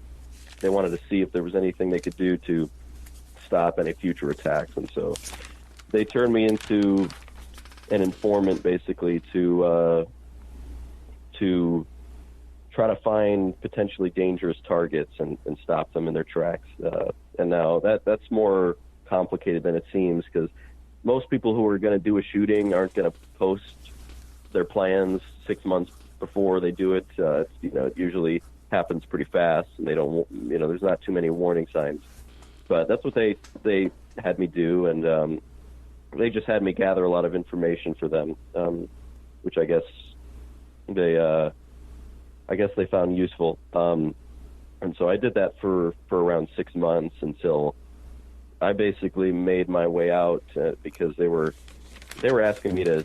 they wanted to see if there was anything they could do to stop any future attacks. And so they turned me into an informant, basically, to try to find potentially dangerous targets and stop them in their tracks. And now that's more complicated than it seems, because most people who are going to do a shooting aren't going to post their plans 6 months before they do it. It usually happens pretty fast, and they don't, there's not too many warning signs. But that's what they had me do, and they just had me gather a lot of information for them, which I guess they found useful. And so I did that for around 6 months until I basically made my way out because they were asking me to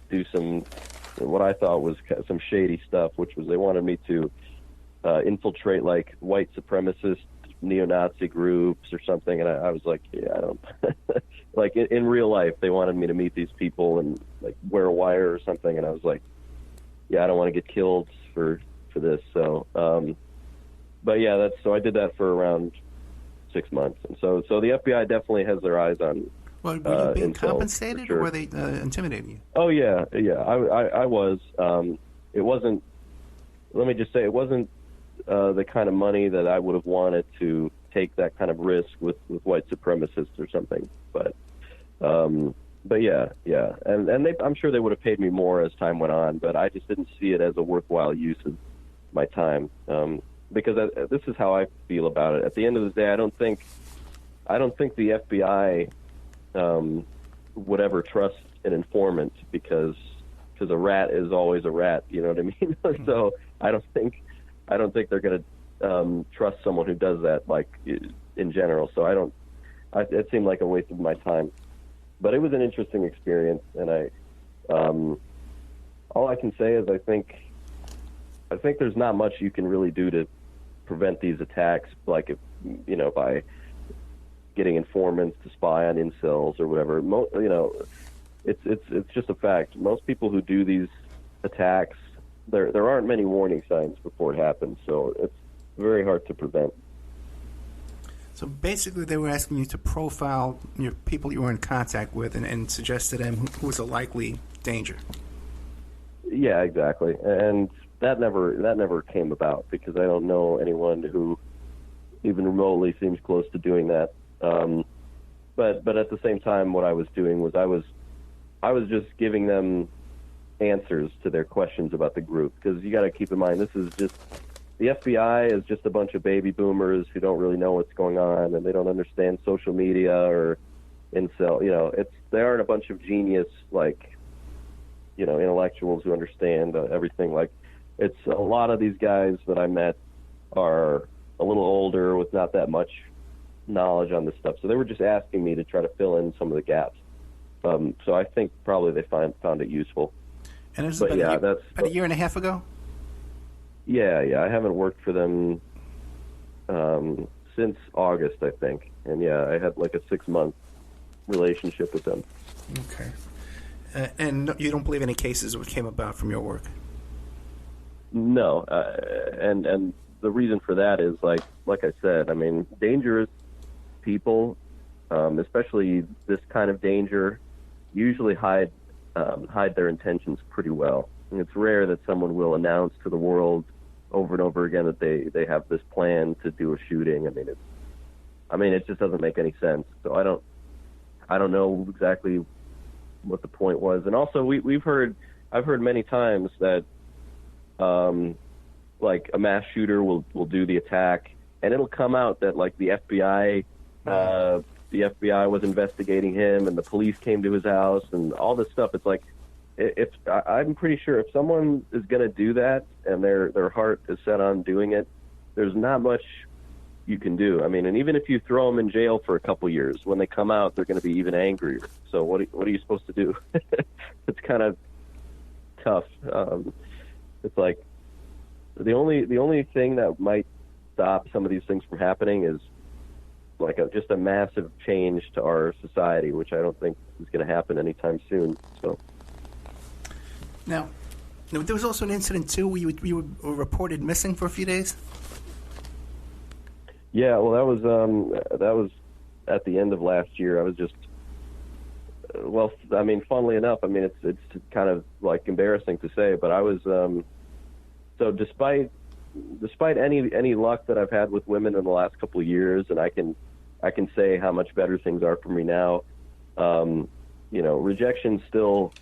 do some what I thought was some shady stuff, which was they wanted me to infiltrate like white supremacist neo-Nazi groups or something, and I was like, yeah, I don't like in real life they wanted me to meet these people and like wear a wire or something, and I was like, yeah, I don't want to get killed for this. So but yeah, so I did that for around 6 months, and so the FBI definitely has their eyes on. Well, were you being incels, compensated, sure. or were they intimidating you? Oh yeah, I was. It wasn't. Let me just say, it wasn't the kind of money that I would have wanted to take that kind of risk with white supremacists or something. But yeah, and I'm sure they would have paid me more as time went on, but I just didn't see it as a worthwhile use of my time. Because this is how I feel about it. At the end of the day, I don't think the FBI would ever trust an informant because a rat is always a rat. You know what I mean? So I don't think they're going to trust someone who does that, like in general. So it seemed like a waste of my time. But it was an interesting experience, and all I can say is I think there's not much you can really do to prevent these attacks, like by getting informants to spy on incels or whatever. It's just a fact. Most people who do these attacks, there aren't many warning signs before it happens, so it's very hard to prevent. So basically, they were asking you to profile your people you were in contact with and suggest to them who was a likely danger. Yeah, exactly, and that never came about because I don't know anyone who even remotely seems close to doing that. But at the same time, what I was doing was I was just giving them answers to their questions about the group, because you got to keep in mind the FBI is just a bunch of baby boomers who don't really know what's going on, and they don't understand social media or incel. They aren't a bunch of genius intellectuals who understand everything. Like, it's a lot of these guys that I met are a little older with not that much knowledge on this stuff, so they were just asking me to try to fill in some of the gaps. So I think probably they found it useful. And it was about a year and a half ago? Yeah, I haven't worked for them since August, I think. And yeah, I had like a 6-month relationship with them. Okay. And you don't believe any cases came about from your work? No, and the reason for that is like I said, I mean, dangerous people, especially this kind of danger, usually hide their intentions pretty well. And it's rare that someone will announce to the world over and over again that they have this plan to do a shooting. I mean, it just doesn't make any sense. So I don't know exactly what the point was. And also, I've heard many times that like a mass shooter will do the attack, and it'll come out that like the FBI was investigating him, and the police came to his house, and all this stuff. It's like, I'm pretty sure if someone is going to do that and their heart is set on doing it, there's not much you can do. I mean, and even if you throw them in jail for a couple years, when they come out, they're going to be even angrier. So what are you supposed to do? It's kind of tough. It's like the only thing that might stop some of these things from happening is like just a massive change to our society, which I don't think is going to happen anytime soon. So. Now, there was also an incident, too, where you were reported missing for a few days? Yeah, well, that was at the end of last year. I was just, funnily enough, it's kind of, like, embarrassing to say, but I was, so despite any luck that I've had with women in the last couple of years, and I can say how much better things are for me now, rejection still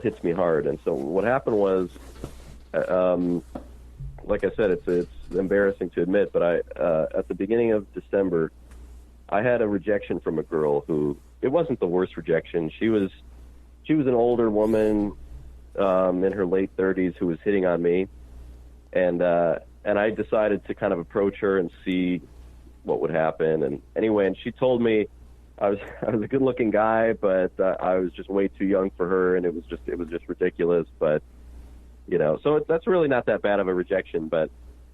hits me hard. And so what happened was, like I said, it's embarrassing to admit, but at the beginning of December, I had a rejection from a girl who, it wasn't the worst rejection. She was an older woman in her late 30s who was hitting on me, and I decided to kind of approach her and see what would happen. And anyway, and she told me I was a good-looking guy, but I was just way too young for her, and it was just ridiculous. But so that's really not that bad of a rejection. But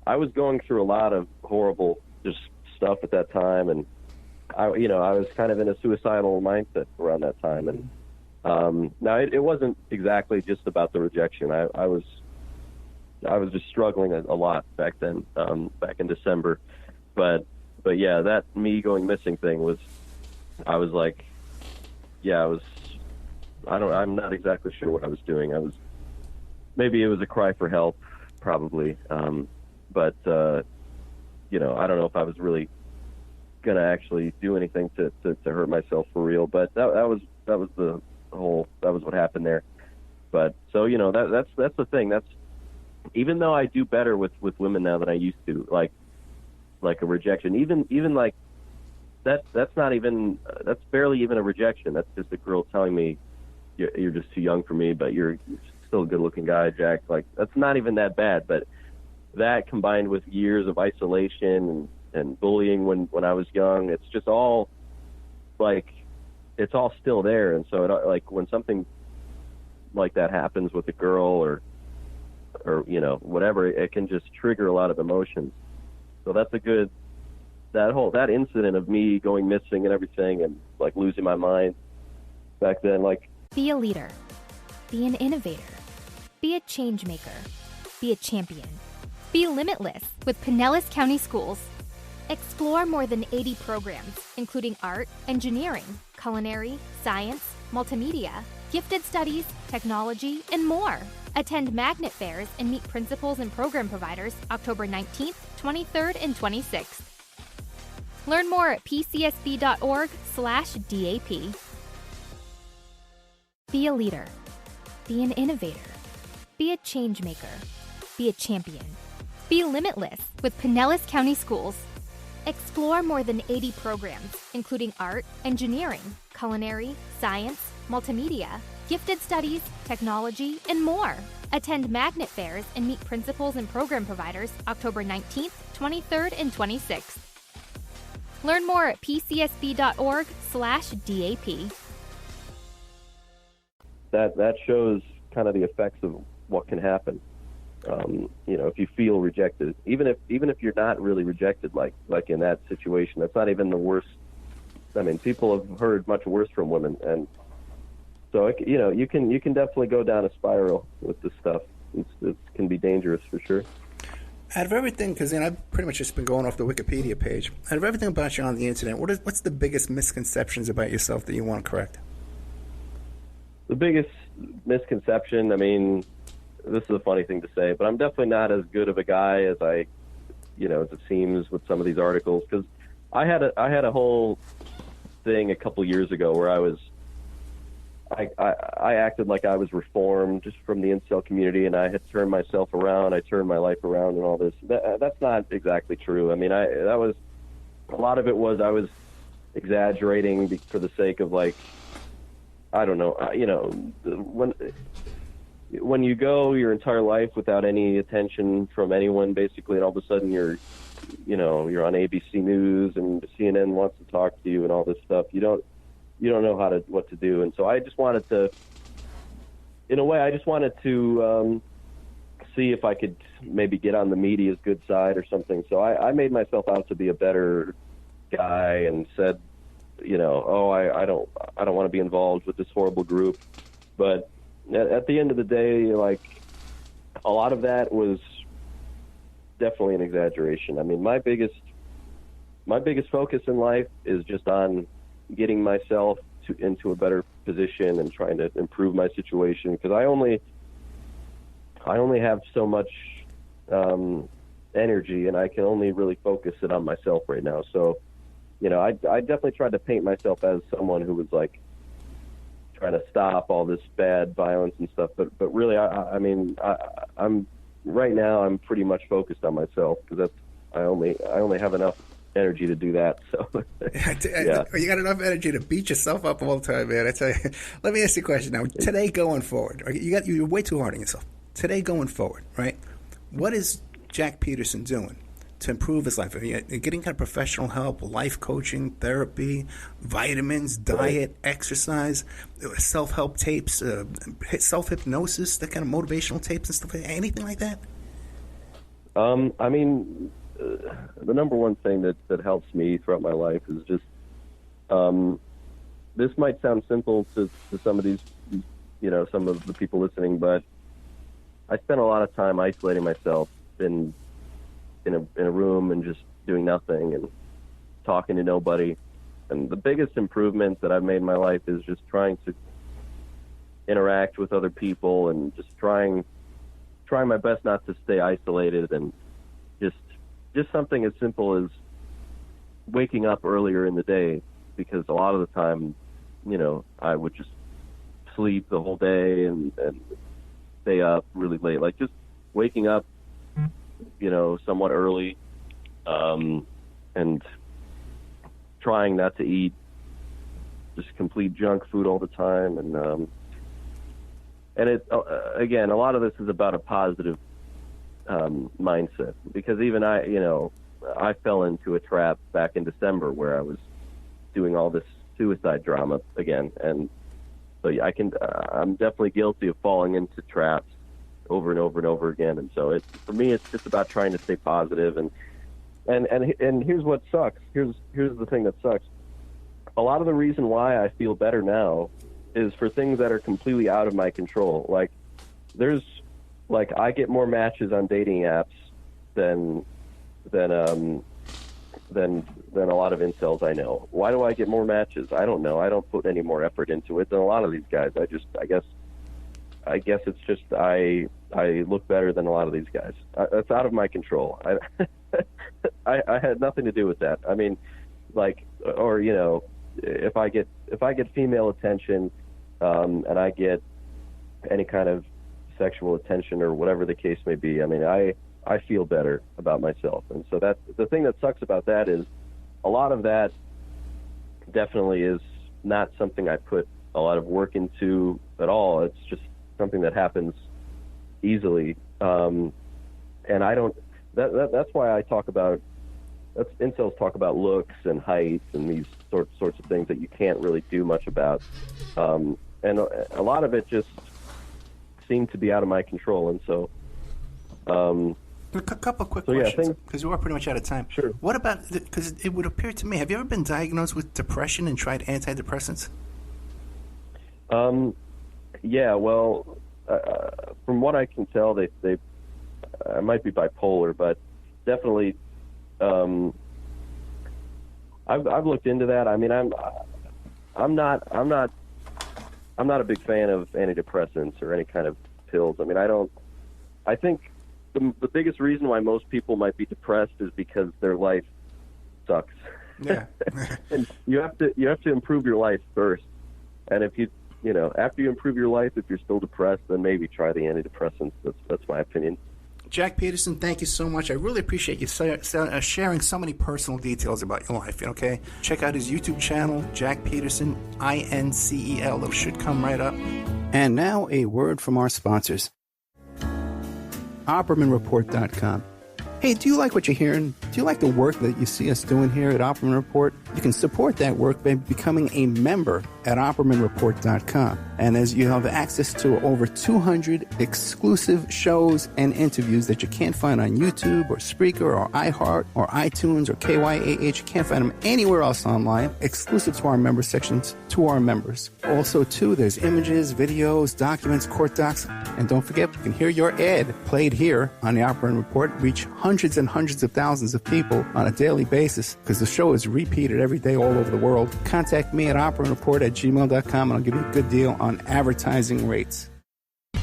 I was going through a lot of horrible just stuff at that time, and I was kind of in a suicidal mindset around that time. And now it wasn't exactly just about the rejection. I was just struggling a lot back then, back in December. But yeah, that me going missing thing was. I was like, I'm not exactly sure what I was doing. Maybe it was a cry for help, probably. But I don't know if I was really going to actually do anything to hurt myself for real. But that was what happened there. But so, that's the thing. That's, even though I do better with women now than I used to, like a rejection, even like, that's barely even a rejection. That's just a girl telling me you're just too young for me, but you're still a good-looking guy, Jack. Like, that's not even that bad. But that combined with years of isolation and bullying when I was young, it's just all like it's all still there. And so like when something like that happens with a girl or whatever, it can just trigger a lot of emotions. So that's that incident of me going missing and everything and like losing my mind back then, like. Be a leader. Be an innovator. Be a change maker. Be a champion. Be limitless with Pinellas County Schools. Explore more than 80 programs, including art, engineering, culinary, science, multimedia, gifted studies, technology, and more. Attend magnet fairs and meet principals and program providers October 19th, 23rd, and 26th. Learn more at pcsb.org/DAP. Be a leader. Be an innovator. Be a change maker. Be a champion. Be limitless with Pinellas County Schools. Explore more than 80 programs, including art, engineering, culinary, science, multimedia, gifted studies, technology, and more. Attend magnet fairs and meet principals and program providers October 19th, 23rd, and 26th. Learn more at pcsb.org/DAP. That shows kind of the effects of what can happen. If you feel rejected, even if you're not really rejected, like in that situation, that's not even the worst. I mean, people have heard much worse from women, and so you can definitely go down a spiral with this stuff. It can be dangerous for sure. Out of everything, because I've pretty much just been going off the Wikipedia page. Out of everything about you on the internet, what's the biggest misconceptions about yourself that you want to correct? The biggest misconception, I mean, this is a funny thing to say, but I'm definitely not as good of a guy as as it seems with some of these articles. Because I had a whole thing a couple years ago where I acted like I was reformed just from the incel community, and I had turned myself around. I turned my life around and all this. That's not exactly true. I mean, a lot of it was I was exaggerating for the sake of, like, I don't know, when you go your entire life without any attention from anyone, basically, and all of a sudden you're on ABC News and CNN wants to talk to you and all this stuff, you don't know what to do. And so I just wanted to, in a way, see if I could maybe get on the media's good side or something. So I made myself out to be a better guy and said, I don't want to be involved with this horrible group. But at the end of the day, like, a lot of that was definitely an exaggeration. I mean, my biggest focus in life is just on getting myself into a better position and trying to improve my situation, because I only have so much energy, and I can only really focus it on myself right now. So, I definitely tried to paint myself as someone who was, like, trying to stop all this bad violence and stuff, but really, I'm right now I'm pretty much focused on myself, because I only have enough energy to do that. So yeah. You got enough energy to beat yourself up all the time, man. I tell you. Let me ask you a question now. Today going forward, you're way too hard on yourself. Today going forward, right? What is Jack Peterson doing to improve his life? Are you getting kind of professional help, life coaching, therapy, vitamins, diet, exercise, self-help tapes, self-hypnosis, that kind of motivational tapes and stuff? Anything like that? I mean, the number one thing that helps me throughout my life is just, this might sound simple to some of these, some of the people listening, but I spent a lot of time isolating myself in a room and just doing nothing and talking to nobody. And the biggest improvements that I've made in my life is just trying to interact with other people and just trying my best not to stay isolated, and just something as simple as waking up earlier in the day, because a lot of the time, I would just sleep the whole day and stay up really late. Like just waking up, somewhat early, and trying not to eat just complete junk food all the time. And it, again, a lot of this is about a positive mindset, because even I fell into a trap back in December where I was doing all this suicide drama again. And so I'm definitely guilty of falling into traps over and over and over again. And so for me, it's just about trying to stay positive. And here's what sucks. Here's the thing that sucks. A lot of the reason why I feel better now is for things that are completely out of my control. Like I get more matches on dating apps than a lot of incels I know. Why do I get more matches? I don't know. I don't put any more effort into it than a lot of these guys. I guess it's just I look better than a lot of these guys. It's out of my control. I had nothing to do with that. I mean, if I get female attention, and I get any kind of sexual attention or whatever the case may be, I mean, I feel better about myself. And so that's the thing that sucks about that, is a lot of that definitely is not something I put a lot of work into at all. It's just something that happens easily. And I don't, that's why I talk about, incels talk about looks and height and these sorts of things that you can't really do much about. And a lot of it just seemed to be out of my control. And so, a couple of quick questions, because we are pretty much out of time. Sure. What about, because it would appear to me, have you ever been diagnosed with depression and tried antidepressants? Yeah, well, from what I can tell, I might be bipolar, but definitely, I've looked into that. I mean, I'm not a big fan of antidepressants or any kind of pills. I mean, I think the biggest reason why most people might be depressed is because their life sucks. Yeah. And you have to improve your life first. And if after you improve your life, if you're still depressed, then maybe try the antidepressants. That's my opinion. Jack Peterson, thank you so much. I really appreciate you sharing so many personal details about your life, okay? Check out his YouTube channel, Jack Peterson, INCEL. It should come right up. And now a word from our sponsors. OppermanReport.com. Hey, do you like what you're hearing? Do you like the work that you see us doing here at Opperman Report? You can support that work by becoming a member at OppermanReport.com. And as you have access to over 200 exclusive shows and interviews that you can't find on YouTube or Spreaker or iHeart or iTunes or KYAH. You can't find them anywhere else online, exclusive to our member sections, to our members. Also, too, there's images, videos, documents, court docs. And don't forget, you can hear your ad played here on the Opperman Report, reach hundreds and hundreds of thousands of people on a daily basis, because the show is repeated every day all over the world. Contact me at oppermanreport@gmail.com and I'll give you a good deal on advertising rates.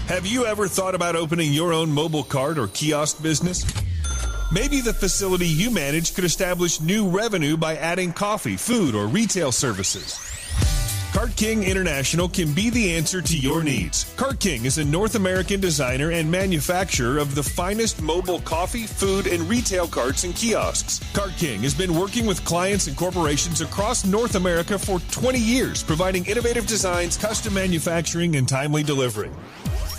Have you ever thought about opening your own mobile cart or kiosk business? Maybe the facility you manage could establish new revenue by adding coffee, food, or retail services. Cart King International can be the answer to your needs. Cart King is a North American designer and manufacturer of the finest mobile coffee, food, and retail carts and kiosks. Cart King has been working with clients and corporations across North America for 20 years, providing innovative designs, custom manufacturing, and timely delivery.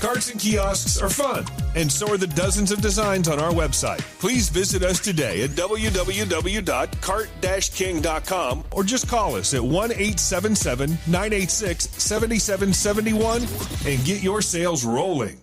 Carts and kiosks are fun, and so are the dozens of designs on our website. Please visit us today at www.cart-king.com or just call us at 1-877-986-7771 and get your sales rolling.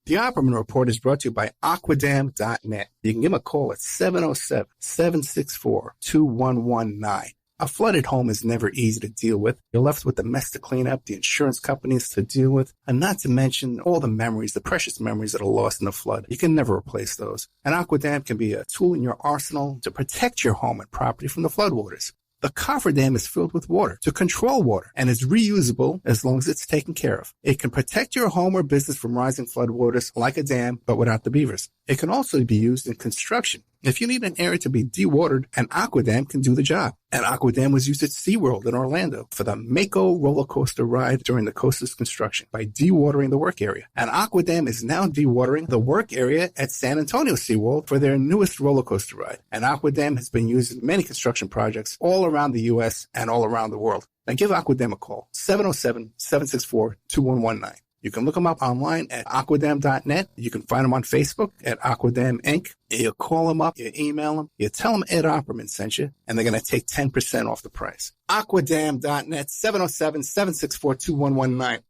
The Opperman Report is brought to you by Aquadam.net. You can give them a call at 707-764-2119. A flooded home is never easy to deal with. You're left with the mess to clean up, the insurance companies to deal with, and not to mention all the memories, the precious memories that are lost in the flood. You can never replace those. And Aquadam can be a tool in your arsenal to protect your home and property from the floodwaters. The cofferdam is filled with water to control water and is reusable as long as it's taken care of. It can protect your home or business from rising floodwaters like a dam, but without the beavers. It can also be used in construction. If you need an area to be dewatered, an Aquadam can do the job. An Aquadam was used at SeaWorld in Orlando for the Mako roller coaster ride during the coaster's construction by dewatering the work area. An Aquadam is now dewatering the work area at San Antonio SeaWorld for their newest roller coaster ride. An Aquadam has been used in many construction projects all around the U.S. and all around the world. Now give Aquadam a call, 707-764-2119. You can look them up online at aquadam.net. You can find them on Facebook at Aquadam Inc. You call them up, you email them, you tell them Ed Opperman sent you, and they're going to take 10% off the price. Aquadam.net, 707-764-2119.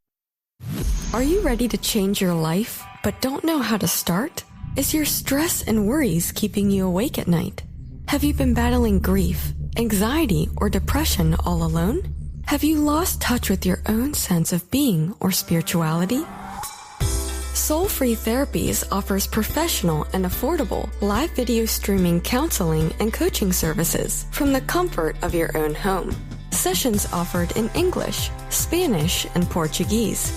Are you ready to change your life, but don't know how to start? Is your stress and worries keeping you awake at night? Have you been battling grief, anxiety, or depression all alone? Have you lost touch with your own sense of being or spirituality? Soul Free Therapies offers professional and affordable live video streaming counseling and coaching services from the comfort of your own home. Sessions offered in English, Spanish, and Portuguese.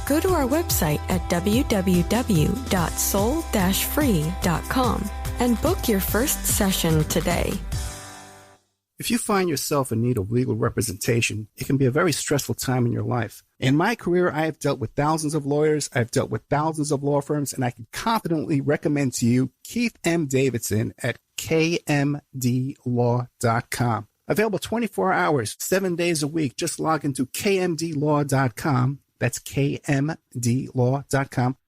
Go to our website at www.soul-free.com and book your first session today. If you find yourself in need of legal representation, it can be a very stressful time in your life. In my career, I have dealt with thousands of lawyers, I've dealt with thousands of law firms, and I can confidently recommend to you Keith M. Davidson at kmdlaw.com. Available 24 hours, 7 days a week. Just log into kmdlaw.com. That's kmdlaw.com.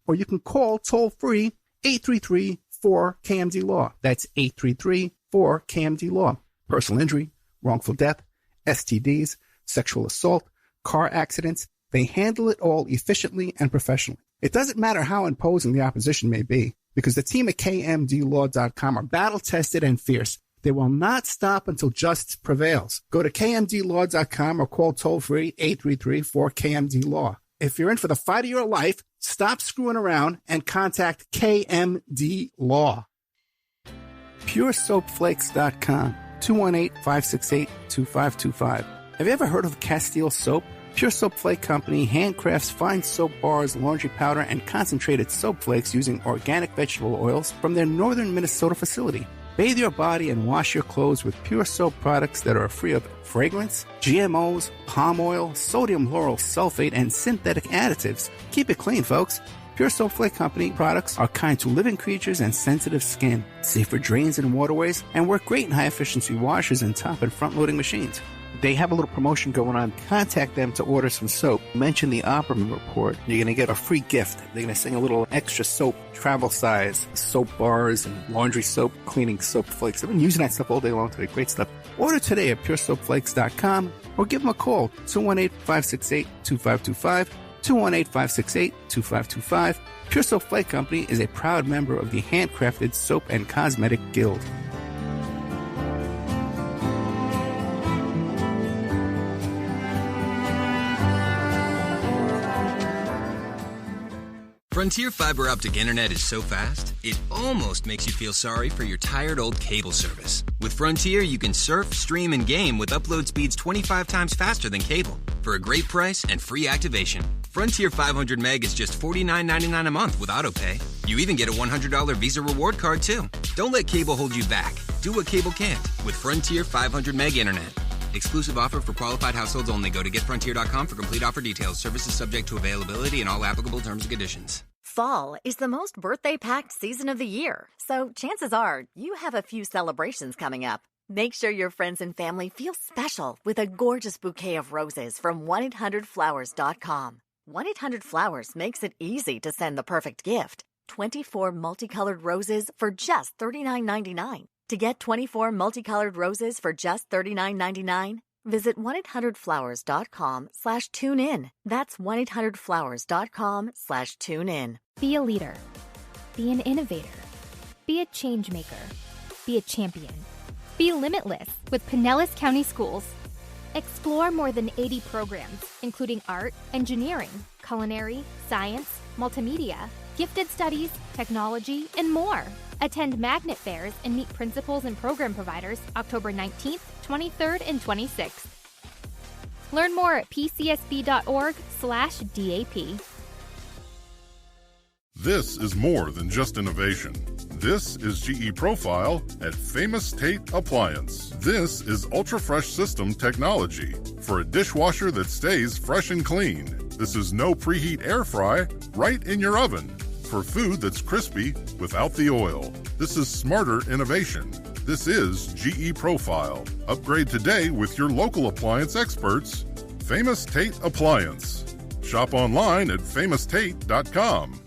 Or you can call toll-free 833-4KMD-LAW. That's 833-4KMD-LAW. Personal injury, wrongful death, STDs, sexual assault, car accidents, they handle it all efficiently and professionally. It doesn't matter how imposing the opposition may be, because the team at kmdlaw.com are battle-tested and fierce. They will not stop until justice prevails. Go to kmdlaw.com or call toll-free 833-4KMD-LAW. If you're in for the fight of your life, stop screwing around and contact KMD Law. PureSoapFlakes.com. 218-568-2525. Have you ever heard of Castile Soap? Pure Soap Flake Company handcrafts fine soap bars, laundry powder, and concentrated soap flakes using organic vegetable oils from their northern Minnesota facility. Bathe your body and wash your clothes with Pure Soap products that are free of fragrance, GMOs, palm oil, sodium lauryl sulfate, and synthetic additives. Keep it clean, folks. Pure Soap Flake Company products are kind to living creatures and sensitive skin, safe for drains and waterways, and work great in high-efficiency washers and top and front-loading machines. They have a little promotion going on. Contact them to order some soap. Mention the Opperman Report. You're going to get a free gift. They're going to send a little extra soap, travel size, soap bars and laundry soap, cleaning soap flakes. I've been using that stuff all day long today. Great stuff. Order today at puresoapflakes.com or give them a call, 218-568-2525. 218-568-2525. Pure Soap Flake Company is a proud member of the Handcrafted Soap and Cosmetic Guild. Frontier fiber optic internet is so fast, it almost makes you feel sorry for your tired old cable service. With Frontier, you can surf, stream, and game with upload speeds 25 times faster than cable for a great price and free activation. Frontier 500 meg is just $49.99 a month with autopay. You even get a $100 Visa reward card, too. Don't let cable hold you back. Do what cable can't with Frontier 500 meg internet. Exclusive offer for qualified households only. Go to getfrontier.com for complete offer details. Services subject to availability and all applicable terms and conditions. Fall is the most birthday-packed season of the year, so chances are you have a few celebrations coming up. Make sure your friends and family feel special with a gorgeous bouquet of roses from 1-800-Flowers.com. 1-800-Flowers makes it easy to send the perfect gift. 24 multicolored roses for just $39.99. To get 24 multicolored roses for just $39.99, visit 1-800-Flowers.com/tune-in. That's 1-800-Flowers.com/tune-in. Be a leader. Be an innovator. Be a change maker. Be a champion. Be limitless with Pinellas County Schools. Explore more than 80 programs, including art, engineering, culinary, science, multimedia, gifted studies, technology, and more. Attend magnet fairs and meet principals and program providers October 19th, 23rd, and 26th. Learn more at pcsb.org/DAP. This is more than just innovation. This is GE Profile at Famous Tate Appliance. This is ultra-fresh system technology for a dishwasher that stays fresh and clean. This is no preheat air fry, right in your oven, for food that's crispy without the oil. This is smarter innovation. This is GE Profile. Upgrade today with your local appliance experts, Famous Tate Appliance. Shop online at famoustate.com.